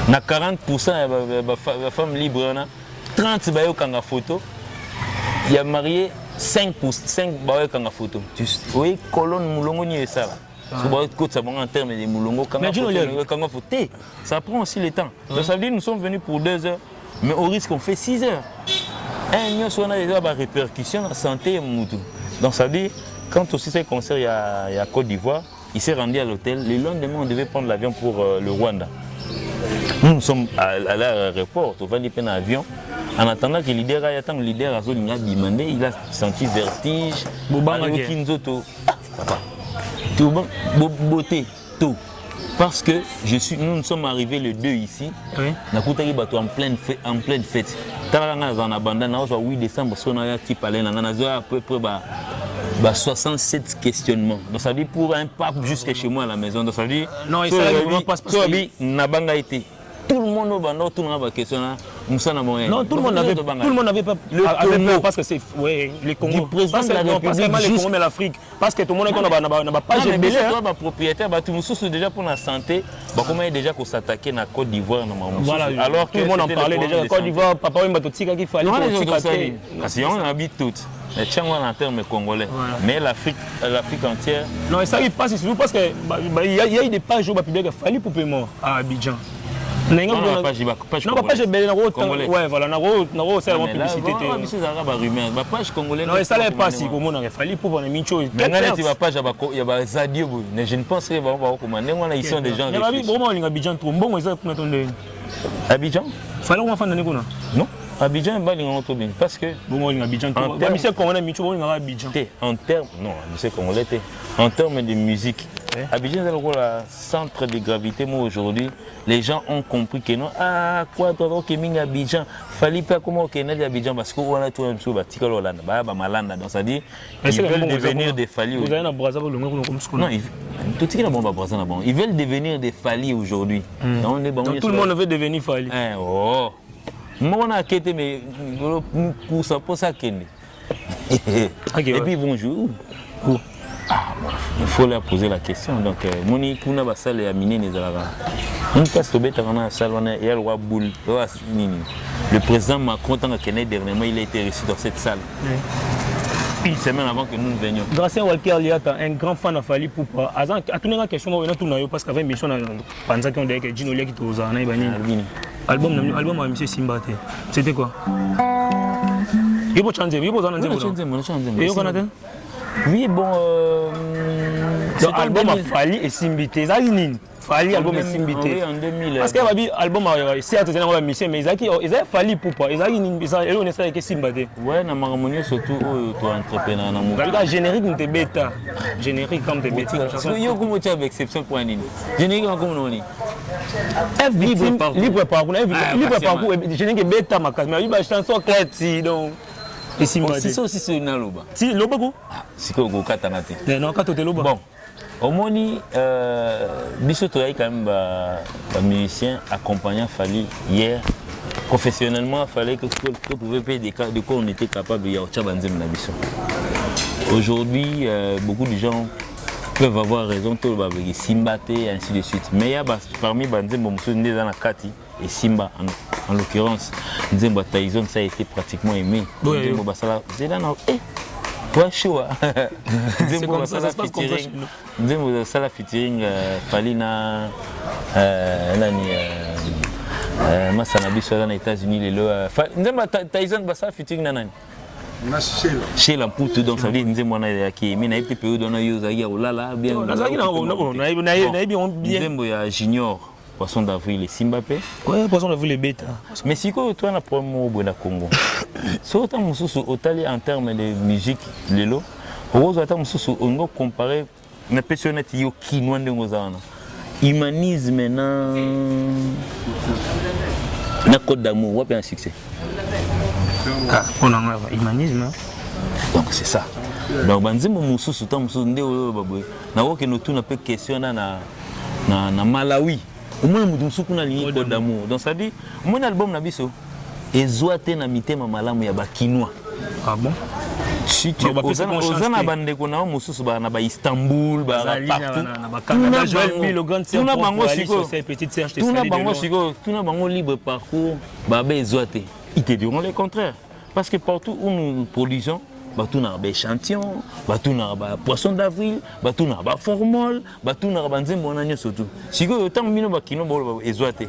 na 40% ba femme libre na 30 ba yo kanga photo il y a marié 5 ba yo kanga photo oui colonne mulongo ni ça en termes de moulongo, ça prend aussi le temps. Donc ça veut dire que nous sommes venus pour 2 heures, mais au risque qu'on fait 6 heures. On a déjà des répercussions dans la santé. Donc ça veut dire, quand aussi ces concerts, il y a Côte d'Ivoire, il s'est rendu à l'hôtel. Le lendemain, on devait prendre l'avion pour le Rwanda. Nous sommes à l'aéroport, on va aller prendre l'avion. En attendant que le leader a demandé, il a senti vertige. Tout bon, beauté, tout. Parce que nous sommes arrivés le 2 ici. Nous sommes en pleine fête. Le 8 décembre, on a à peu près 67 questionnements. Donc ça veut dire pour un pape jusqu'à chez moi à la maison. Donc ça veut dire non, il s'est été. Tout le monde a tout le monde a question. Non, tout le monde n'avait pas peur parce que c'est les Congos. Parce que mal les Congos mais l'Afrique. Parce que tout le monde n'a pas géré. Les propriétaires, tout déjà pour la santé, comment déjà qu'on s'attaquer à la Côte d'Ivoire. Voilà. Alors tout le monde en parlait déjà. La Côte d'Ivoire, papa oui, Matotika qu'il fallait s'attaquer. Parce qu'on habite toutes. Les Tchangwa en termes congolais. Mais l'Afrique entière. Non, ça arrive pas, c'est surtout parce qu'il y a eu des pages où il fallait pour paiement à Abidjan. Non, pas j'ai belé ouais voilà naro c'est la publicité la page congolaise non ça n'est pas si comme on a fallu pour voir mincho maintenant tu vas page il y a Zadio mais je ne pense que va commander on ils sont des gens vraiment on Abidjan trop bon ça pour attendre Abidjan fallait on faire non Abidjan ba linga to bien parce que bon on Abidjan trop monsieur congolais mincho on Abidjan en termes non monsieur congolais en termes de musique Abidjan c'est le centre de gravité. Moi aujourd'hui, les gens ont compris que non. Ah quoi toi ok minga Abidjan. Fallait pas comment ok n'a Abidjan parce qu'on a tout un peu batika Hollande. Bah malanda donc ça dit ils veulent devenir des Fali. Vous avez un Brazzaville le même comme ce non tout ce qui est bon Brazzaville bon. Ils veulent devenir des Fali aujourd'hui. Donc tout le monde veut devenir Fali. Oh. Moi on a quitté mais pour ça kende. Et puis bonjour. Ah, bon, il faut leur poser la question. Donc, Moni, kuna basale ya mine nezalaka. Une place to beta kana salona et roi boule. Le président Macron tant que dernièrement, il a été reçu dans cette salle. Une semaine avant que nous venions. Grâce à Walker Liata, un grand fan de Fali Poupa. À tout la question, on a tout nayo parce qu'avant mission on pensait qu'on devait que Gino Lia qui toza na ibani. Album à monsieur Simbate. C'était quoi? Yebo chanze, yebo zana nzebo. Yebo kanate? Oui, bon. C'est album à Fali et Simbité. Ça nini? Fali album et Simbité. Oui, en 2000. Parce qu'il y a un album certes c'est un mission mais ils ont Fali Poupa. Ils ont nini ça et on est ça avec Simbité. Ouais, na maramoni surtout toi entrepreneur na mo. La générique n'était bêta. Générique comme des bêta. Yo comment tu as exception pour nini? Générique comme non ni. Libre parcours, générique bêta ma case mais il y a une chanson claire donc. Et Simbate. Si ça aussi c'est une loba. Si loba ko? Si ko go katana te. Non kato te loba. Bon. Au moni biso to quand même ba musicien accompagnant Fali hier professionnellement il fallait que tu pouvais payer des cas de quoi on était capable ya Tchabanzem na biso. Aujourd'hui beaucoup de gens peuvent avoir raison tout ba Simbate et ainsi de suite. Mais il y a parmi Banzem Bomso ndeza na kati et Simba en l'occurrence Nzembo Tyson ça a été pratiquement aimé. Nzembo Basala c'est là non ouais chaud. Nzembo Basala featuring Nzembo Basala featuring Falina nani Masana biso dans les États-Unis les Nzembo Tyson Basala featuring nani chez la poutre donc ça veut dire Nzembo na qui mais na été période on a eu Zaya olala bien Nzembo ya junior Poisson d'avril et Simbapé. Ouais, Poisson d'avril et bêta. Mais si toi tu as un problème au Congo. Si tu as en termes de musique, lelo, on va comparer na personnalité yo kinois ndengozana. Humanisme na Côte d'Amour, ouais un succès. Ah, on a un humanisme. Donc c'est ça. Donc banzimo mususu ta mususu ndeo babwe. Na woke no tuna pe question na Malawi. Au moins nous sommes na ligne Côte d'Amour. Donc ça dit mon album na biso ezoate na mitema malamu ya bakinois. Ah bon? Si tu ozana bande ko na mususu ba na ba Istanbul ba partout. Tuna bango siko ces petites serges tuna bango libre parcours ba ezoate. Ils te diront le contraire parce que partout où nous produisons tout na ba échantillon, tout na ba poisson d'avril, tout na ba formol, tout na ba nzembo na nyo surtout. Siko autant mino ba kino ba ezoate.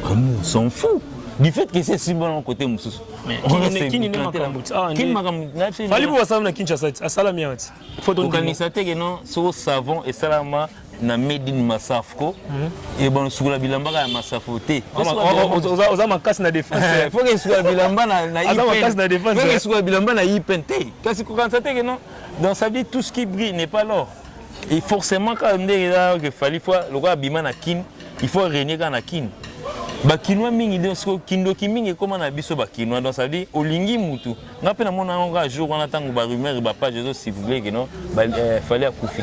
On s'en fout du fait que c'est si bon côté mususu. On est qui ni makambuti. Ah, qui makambuti. Fali bo wasala na Kinshasa. Asala miati. Photo organisate que non, so savon et salama na made in Masafko et bon sur la bilamba ya Masafo te. Oza makasi na défense. Faut que sur la bilamba na makasi na défense. Faut que sur la bilamba na ipente. Kasi ko kansate que non. Donc ça veut dire tout ce qui brille n'est pas l'or. Et forcément quand on dit que fallait fois le roi bima na kin, il faut régner quand na kin. Bakinois mingi desko kindo kimingi comment na biso bakinois donc ça veut dire olingi mutu. Ngape na mona nga jour on attend ba rumeur ba page s'il vous plaît que non fallait akufi.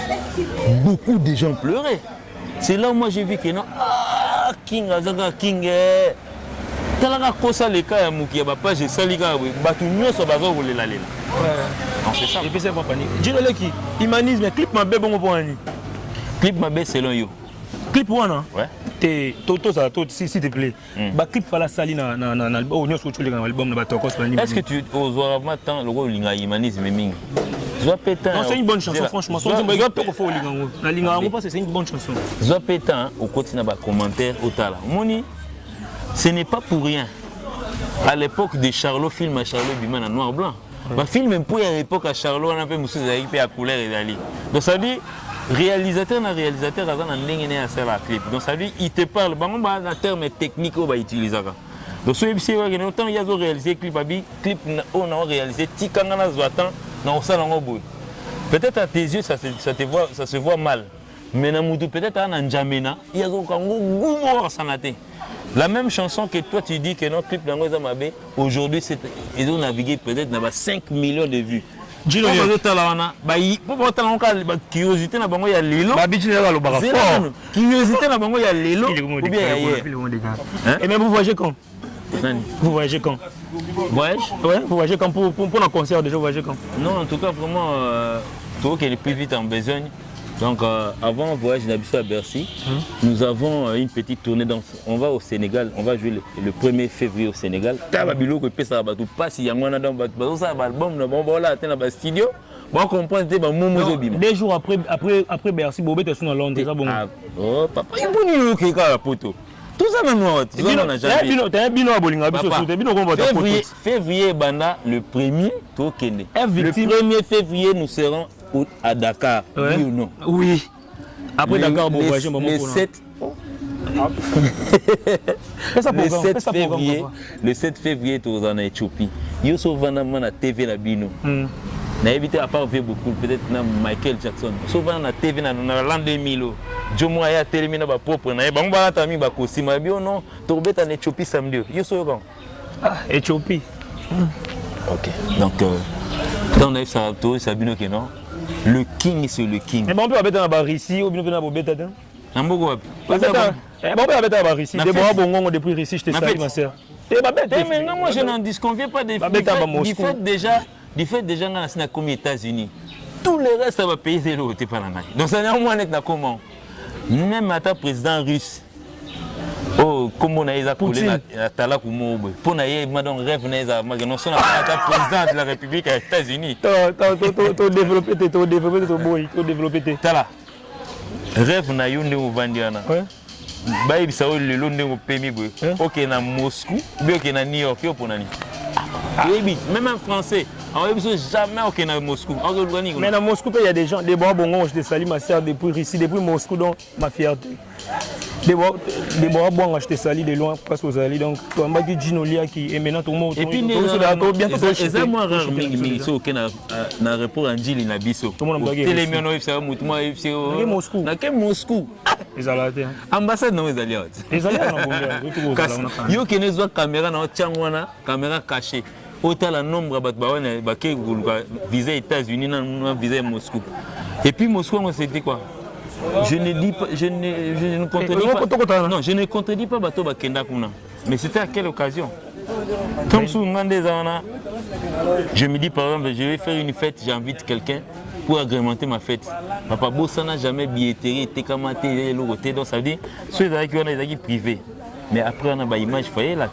Beaucoup de gens pleuraient. C'est là où moi j'ai vu que non king azanga king talaka kosa le cas ya muki ya ba page salika batu nyoso bazo kolela lela. Ouais. C'est ça. Et puis c'est pas panique. Dis-le qui humanisme clip mabe bongo pour ani. Clip mabe selon yo. Clip wana. Ouais. S'il te plaît. Bah clip fala sali na album na batokos bani. Est-ce que tu oses maintenant le rôle linga humanisme mingi? Zoa pétain. Non, c'est une bonne chanson franchement. C'est une bonne chanson. Zoa pétain au continent ba commentaire au tala. Moni ce n'est pas pour rien. À l'époque de Charlot film à Charlot Biman en noir blanc. Bah film un peu à l'époque à Charlot on a peu musu zaïpe à couleur et dali. Donc ça dit réalisateur na réalisateur azan ndenge ne asala la clip donc ça veut dire il te parle bango ba na terme technique au ba utiliser donc so ebisi wa que autant il y a réaliser clip abi clip on a réalisé tikanga na zwatan na osala ngo boy peut-être à tes yeux ça se voit mal mais peut-être un Njamena, il y a un Sanate. La même chanson que toi tu dis que notre clip d'Angoza-Mabé, aujourd'hui ils ont navigué peut-être dans 5 millions de vues. Curiosité na bango ya lelo. Curiosité na bango ya lelo. Ou bien hier. Et même vous voyagez quand? Vous voyagez quand? Voyage? Ouais, vous voyagez quand pour un concert déjà, vous voyagez quand? Non, en tout cas, vraiment, tout est plus vite en besogne. Donc, avant le voyage d'Abisso à Bercy, nous avons une petite tournée. Donc, on va au Sénégal, on va jouer le 1er février au Sénégal. Tababilo, que ça va tout passer, il y a un album, studio. Bon, comprendre, des jours après Bercy, Bobé, tu es dans Londres, c'est ça bon? Oh, papa, il y a un photo. Tout ça, février, Banda, le 1er, le 1er février, nous serons à Dakar. Oui ou non? Oui. Après Dakar, bon voyage, le 7 février, tu es en Éthiopie. Yo so vanama na TV la bino. Na évité à part beaucoup peut-être na Michael Jackson. Souvent na TV na l'an 2000. Jomo aya télémina ba propre na ba ngba ta mi ba kosima bio non. To beta en Éthiopie samedi. Yo so quand? Ah, Éthiopie. OK. Donc dans les ça to sabino que non. Le king c'est le king. Mais bon peut beta na ba Russie ou bien na ba beta dan. Nambogo. Bon peut beta na ba Russie. Des bons bongo depuis Russie je te salue ma sœur. Mais moi je n'en disconviens pas du fait déjà que nous comme États-Unis. Tout le reste va payer de l'autre. Donc ça n'est moins net comment. Même à ta président russe. Oh, comme on a eu à Tala Koumoube. Pour nous, madame rêve nous sommes ta président de la République des États-Unis. Tu développé. Tala. Rêve na yonde ou Vandiana. Baïb ça le long de mon pays. Ok na Moscou, bien que na New York, pour nani. Même en français, on ne jamais ok na Moscou. Mais à Moscou, il y a des gens, des bons bons, je te salue ma soeur depuis ici, depuis Moscou, donc ma fierté. Des bons bons, je te salue de loin, passe aux alliés. Donc, tu as dit Ginolia qui est maintenant tout le monde. Et puis, bientôt, c'est moi rare, mais c'est ok na rapport Angeli na biso. Tout le monde a Moscou. Moscou. Ambassade non les alliés. Les alliés yo qui ne soit caméra na tchangwana, caméra cachée. Autant le nombre de visa États-Unis, visa Moscou. Et puis Moscou, c'était quoi? Je ne contredis pas. Non, je ne contredis pas Bato Bakenda Kuna. Mais c'était à quelle occasion? Comme sous je me dis par exemple, je vais faire une fête, j'invite quelqu'un pour agrémenter ma fête. Papa Bossa n'a jamais billetterie, été kamaté, l'autre. Donc ça veut dire, ceux qui ont des amis privés. Mais après, on a une image, il faut y aller là.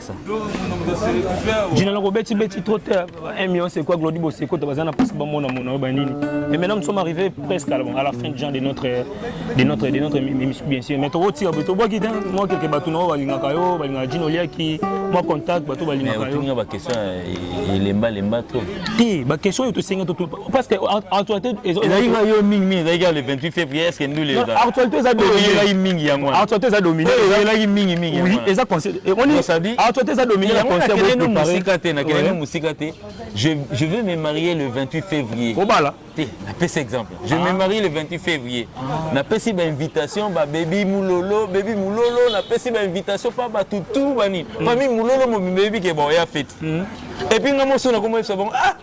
$1 million, c'est quoi, Glody c'est quoi, et maintenant, nous sommes arrivés presque à la fin de notre émission, bien sûr. Mais tu vois, moi, quelques bateaux, moi, contact, bateau, question, il est trop. Ma question est aussi parce que actualité, le 28 février, est-ce que nous les actualité, ça domine. Oui, et ça concerne. Je vais me marier le 28 février. C'est exemple. Je me marie le 28 février. Na pesi une invitation ba baby moulolo, na pesi une invitation pas tout bani. Famille moulolo mon baby qui bon ya fête. Et puis ngamo sona comment ça bon ah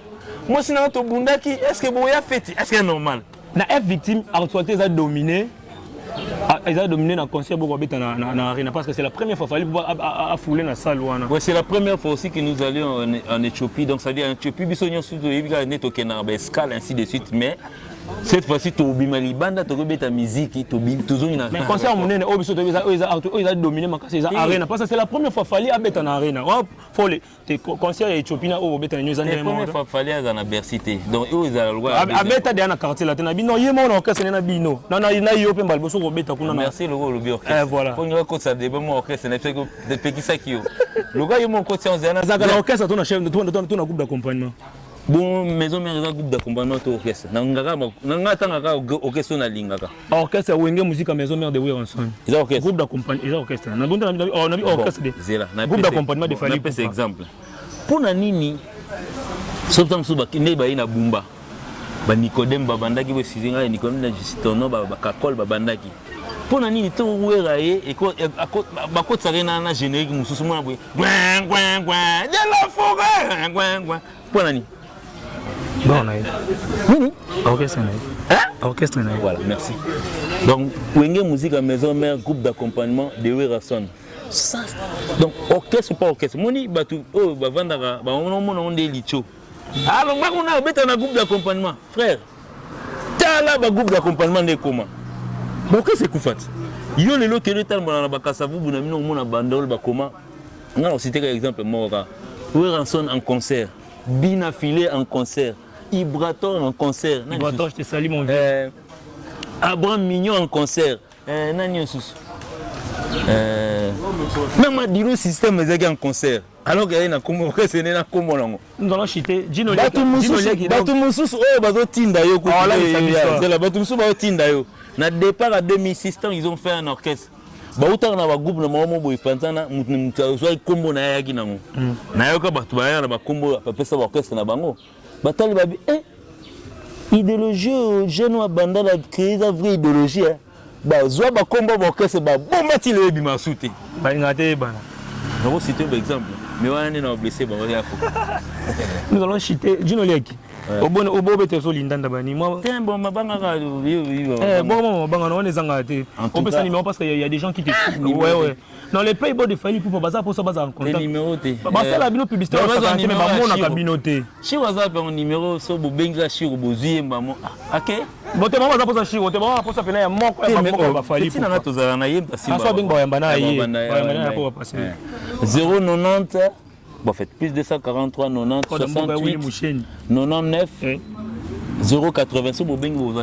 moi sinon to bundaki est-ce que bon ya fête est-ce que c'est normal? Na F victime actualité ça dominé. Ils ont dominé dans le concert dans l'arène parce que c'est la première fois qu'il fallait pouvoir fouler dans la salle. Oui, c'est la première fois aussi que nous allions en Éthiopie. Donc, ça veut dire en Éthiopie, nous avons une escale, ainsi de suite. Mais cette fois-ci, tu as oublié banda, tu as oublié ta musique, tu as oublié toujours une arène. Mais le concert, ils ont dominé l'arène parce que c'est la première fois qu'il fallait être en arène. Le concert éthiopien, c'est la première fois qu'il fallait être en Bercy. Donc, ils ont le droit. Dans le quartier, non, il y a un orchestre, il y a un bino. Non, il y a un balbo. Merci, le orchestre. Voilà. Pour nous, ça dépend de l'orchestre. C'est petit ça qui est. Le gars, il y a un orchestre. L'orchestre, tu as un groupe d'accompagnement. Bon, maison mère un groupe d'accompagnement to orchestre. Nanga tanga orchestre na lingaka. Orchestre wenge musique maison mère de Wilson. Ils ont orchestre. Groupe d'accompagnement, ils ont orchestre. On a orchestre de. Zela. Groupe d'accompagnement de Fali. C'est exemple. Pour na nini. Sauf que suba ne ba ina bumba. ba Nicodème babandaki bo sizinga Nicodème na Jusitono ba kakol babandaki pona nini to wera ye et ko ba ko tsarena na générique mususu mona boye gwen gwen gwen de la forêt gwen gwen pona nini bon na nini orchestre na orchestre na voilà merci donc wenge musique à maison mère groupe d'accompagnement de Werason ça donc orchestre pas orchestre moni batu oh ba vandaka ba mona onde licho alors moi on a beta na groupe d'accompagnement frère tala ba groupe d'accompagnement de comment bon que c'est koufat yo lelo kele tal mona ba kasavu buna mino mona bandol ba comment on a cité par exemple Mora Werason en concert Bina Filé en concert Ibrator en concert Ibrator je te salue mon vieux Abraham Mignon en concert nani osusu même Adilo système ezaki en concert alors que na komo que c'est na komo lango nous allons chiter Gino batu mususu oh bazo tinda yo ko la batu mususu bazo tinda yo na départ à 2006 ils ont fait un orchestre ba uta na ba groupe na mamo boy pantana mutazwa kombo na yaki nango na yoka batu ba ya na ba kombo pa pesa ba orchestre na bango batali ba idéologie jeune wa banda la créer la vraie idéologie ba zwa ba kombo ba orchestre ba bomba ti le bima souté ba ngate bana on va citer un exemple mais on est blessé ba ya fo nous allons chiter Gino Leki au beau bête sur l'indanda bani moi bon mabanga ka bon mabanga on est zangate on peut s'animer parce qu'il y a des gens qui te ouais dans les playboys de Fali pour baza pour ça baza en contact numéro T ba ça la bino publicité on ça mais ba mona ka binoté chi WhatsApp en numéro so bo benga chiro bo zuyemba mo OK bote mama za pour ça chiro te mama pour ça pena ya moko ba Fali tina na tozala na yemba simba ça bingo yamba na ye ba pour passer 090 bon, en fait, plus 243 90 68 99 080.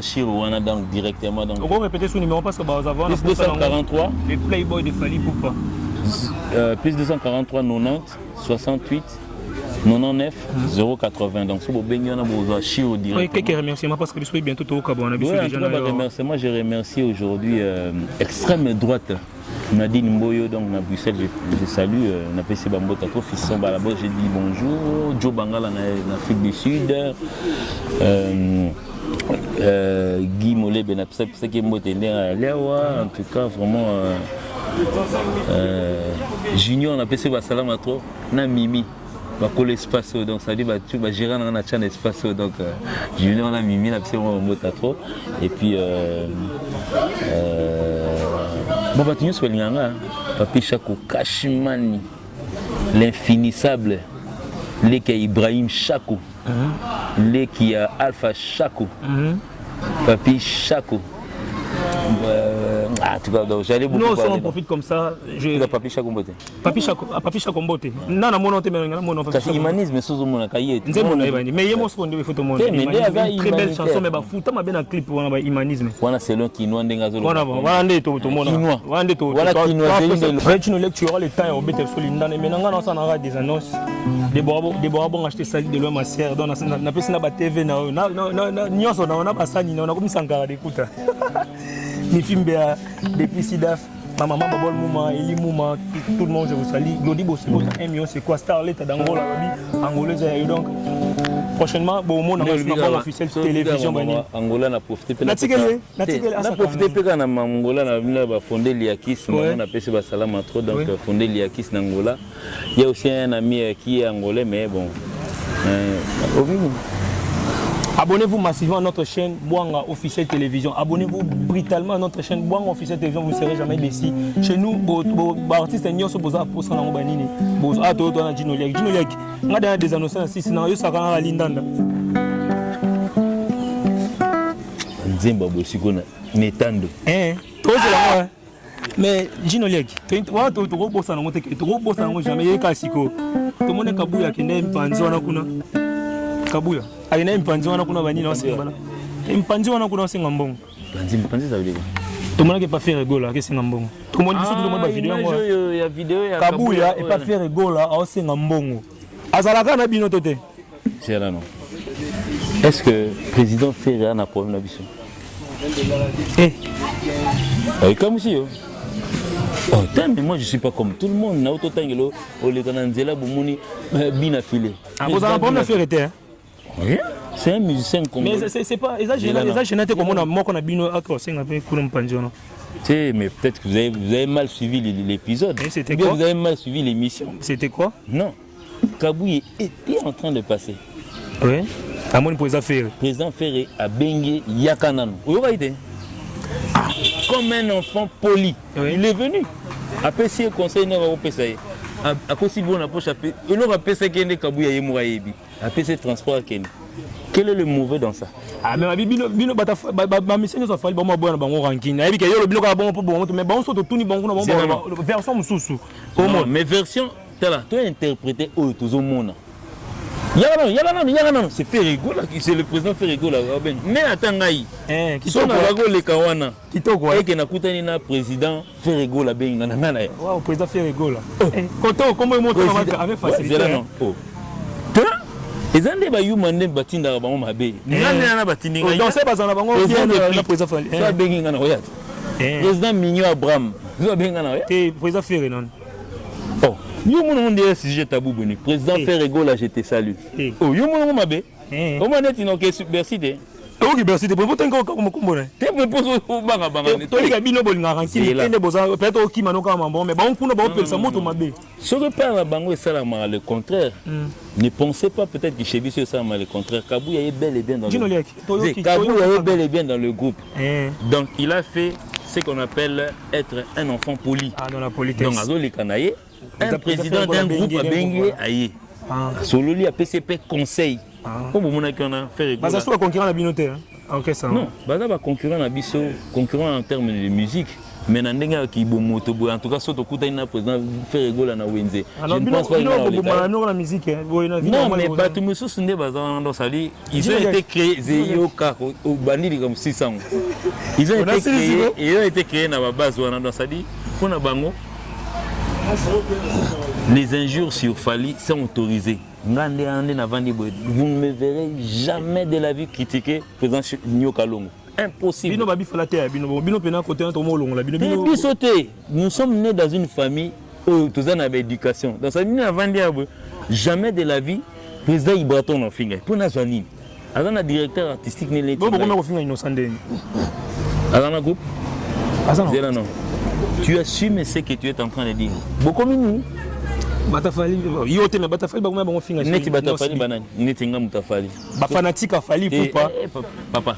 Si vous avez donc directement. Donc. On va répéter ce numéro parce que vous avez plus 243 les Playboy de Fali Poupa. Plus 243 90 68 99 080. Donc, si vous avez besoin de directement. Oui, quelques remerciements parce que je suis bientôt au Cabon. Moi, je remercie aujourd'hui extrême droite. Nadine Mboyo, donc à Bruxelles, je salue. On a passé Bambota, Fisson Balabo, j'ai dit bonjour. Joe Bangala en Afrique du Sud. Guy Mollet, c'est qui est moténé à Léawa. En tout cas, vraiment. Junior, on a passé Salam à trop. Mimi. L'espace, donc ça dit tu vas gérer dans la chaîne espace, donc Junior, on a Mimi, on a passé trop. Et puis. Bon, bah, tu es Papi Chako, Kashimani, l'infinissable, les qui Ibrahim Chako, les qui a Alpha Chako, Papi Chako. Tu vois, j'allais beaucoup. Nous, on profite comme ça. Papi Chako Mbote. Papi Chako Mbote. Non, non, mon nom, c'est humanisme, c'est mon cahier. Mais il y a mon sponsor, il faut tout le monde. Très belle chanson, mais il y a un clip pour l'humanisme. Voilà, c'est l'un qui nous a engagé. Voilà, tout le monde. Voilà, tu nous lectureras les temps au BT Solindane. Mais maintenant, on aura des annonces. Des bois bon acheter ça de l'homme ma sœur. On a fait ça TV. On a pas ça, on a comme ça encore d'écoute. Ni film depuis Sidaf, ma maman Babol Mouma, Eli Mouma, tout le monde je vous salue. Glody Bossebo, 1 million, c'est quoi Starlet d'Angola, Angolaise donc prochainement bon monde on a officiel télévision Angola n'a profité n'a profité pe kana Angola na ba fondé Liakis on a passé ba salama trop donc fondé Liakis en Angola. Il y a aussi un ami qui est angolais mais bon abonnez-vous massivement à notre chaîne Bouanga Officiel Télévision. Abonnez-vous brutalement à notre chaîne Bouanga Officiel Télévision. Vous ne serez jamais déçus. Chez nous, les artistes sont posés à poser dans le banini. Ah, toi, tu as Gino Leki. Gino Leki. On a des annonces ici. Sinon, ça va à l'Indanda. Nzemba Bosikona. Netando. Toi, c'est la moi. Mais Gino Leki. Tu vois, tu as bossé dans le monde. Tu as bossé dans le monde. Jamais. Il y a Kasiko. Tout le monde est Kabouya qui n'est pas en zone. Kabuya aina mpanzi wana kuna banini wasenga bana mpanzi wana kuna wasenga mbongo mpanzi ça veut dire tout le monde qui pas faire rigola que senga mbongo tout le monde dit tout le monde ba vidéo moi ya vidéo ya Kabuya et pas faire rigola au senga mbongo azalaka na bino toté c'est là non est-ce que président Ferreira n'a problème na biso comme si oh, mais moi je suis pas comme tout le monde na auto tangelo o le kananzela bomoni bina filé vous avez pas problème Ferreira. Oui. C'est un musicien congolais. Mais c'est pas gênant comme on a moi qu'on a bino à quoi c'est un peu comme panjono. Mais peut-être que vous avez mal suivi l'épisode. C'était quoi? Vous avez mal suivi l'émission. C'était quoi? Non. Kabouye était en train de passer. Oui. À mon président Ferré. Président Ferré a bengué Yakanano. Où va il comme un enfant poli. Oui. Il est venu. Après, si le conseil n'a pas passé, à cause de bon approche, il aura passé qu'il y a Kabouye et Mouraïbi. Après, c'est transport. Quel est le mauvais dans ça? Ah, mais bino ma mission nous a fallu bon bon ranking. Et puis que le bloc a bon pour bon mais bon surtout tout ni bon version mususu. Mais version tela, tu as interprété au tout monde. Yalana, c'est Ferrigo là, c'est le président Ferrigo là. Mais attends, qui sont les Kawana. Qui t'ont quoi? Et qui n'a coûté ni président Ferrigo là, ben nanana. Wow, président Ferrigo là. Comment il monte avec facilité? Les Andés ba yumande batinda ba bango mabe. Ngana na batindinga. Donc c'est pas en avant le président Ferrigo. Ça benga na oyat. Président Mignon Abraham. Ça benga na oyat. Et président Ferrigo non. Oh, yo mon dit sujet tabou boni. Président Ferrigo là je te salue. Oh, yo mon mabe. Comment net inoke subversité. Oh, subversité pour vous encore comme combo. Te propose au banga banga. To li kabino bol ngaranki. Ende boza peut-être au kimano kama bon mais bon kuna ba opel sa moto mabe. Ce repère la bango et ça le contraire. Ne pensez pas peut-être que chez Bissou ça le contraire. Kabouya est bel et bien dans le Kabouya est bel et bien dans le groupe. Donc il a fait ce qu'on appelle être un enfant poli. Ah, dans la politesse. Donc Azo Lekanaye, un président d'un groupe à Bengue Aye. Solo li a PCP conseil. Comme vous m'avez fait. Bah ça soit concurrent à Binoté. Non, bah ça va concurrent à Bisso, concurrent en termes de musique. Mais Nandenga qui moto en tout cas surtout quand il a président Ferrigo là na Wenze. Je ne pense pas que la musique. Non mais Batumou Sunde bazan dans sali, ils ont été créés Zeyoka au Bandili comme 600. Ils ont été créés na base dans sali pour na bango. Les injures sur Fali sont autorisées. Vous ne me verrez jamais de la vie critiquer le président Nyoka Longo. Impossible. Nous sommes nés dans une famille où tous en avaient éducation. Dans sa famille, jamais de la vie, le président Ibraton en finger. Pour nous, un directeur artistique, il est groupe. Tu assumes ce que tu es en train de dire. Beaucoup minou. Batafali, yote mais Batafali ba ngoma finga. Neti Batafali banani, neti nga mutafali. Ba fanatique a fali pour pas. Papa.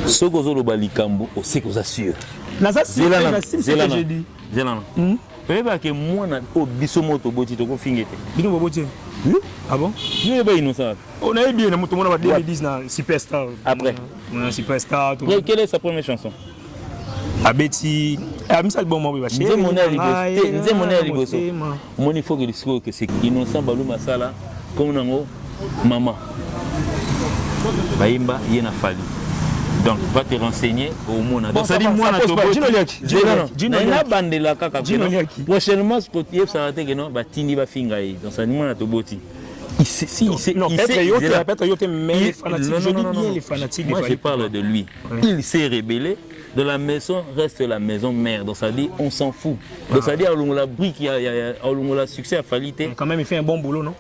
Soko zolo balikambo, o seko za sûr. Na ça c'est que j'ai dit. Zelana. Peba ke mwana o bisomoto boti to ko fingete. Bino boti. Ah bon? Ni ba innocent. On a bien moto mona ba 2010 na Superstar. Après. On a Superstar. Quelle est sa première chanson? Abeti,amisal bon moi baché. Nze monnaie liboso. Mon il faut que discours que c'est innocent balou masala comme nango maman. Baimba yena fali. Donc va te renseigner au monde. Donc ça dit moi na to Dino bandela kaka. Prochainement ce côté ça va te que non ba tindi ba finga yi. Donc ça dit moi na to boti. Il sait. Moi je parle de lui. Il s'est rébellé. De la maison reste la maison mère. Donc ça dit on s'en fout. Donc ça dit à la brique, il y a la succès à Falité. Quand même il fait un bon boulot, non?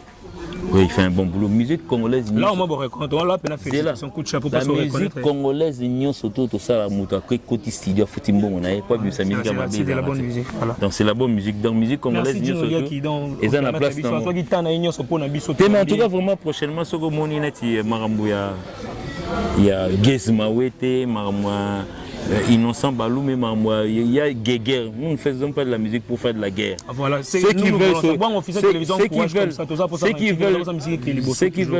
Oui, il fait un bon boulot. Musique congolaise. Là on m'a reconnaître. On l'a peine fait son coup de chapeau pour se reconnaître. La musique congolaise ignon surtout tout ça la moto après côté studio Foutimbo on n'avait pas vu sa musique à c'est de la bonne musique. Donc c'est la bonne musique. Donc musique congolaise ignon surtout. Et ça la place dans. Toi qui t'en a ignon sur pona biso. Mais en tout cas vraiment prochainement ce que moni net marambo il y a Gezma Wete maramwa Innocent Balou, mais il y a guerre. Nous ne faisons pas de la musique pour faire de la guerre. Voilà, ceux qui veulent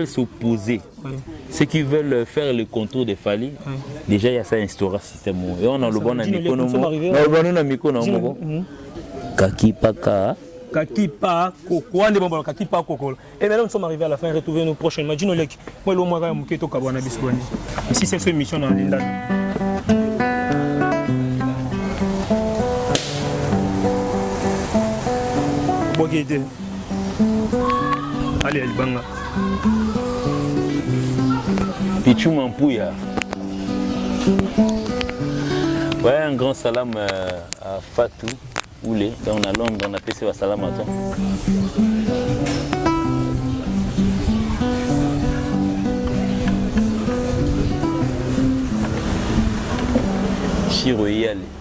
s'opposer, ceux qui veulent faire le contour des Fali, déjà il y a ça instauré système. Et on a le bon ami Kakipaka. Kakipa Koko, Kakipa Koko. Et maintenant nous sommes arrivés à la fin, retrouvez-nous prochainement. Dino Lek, moi le mois Muketo Kabwana Biswani. Ici c'est une émission dans l'Indan. Allez, Alibanga. Pichou Mampouya. Ouais, un grand salam à Fatou Oulé. On a Londres, on a passé un salam à toi. Chi royale.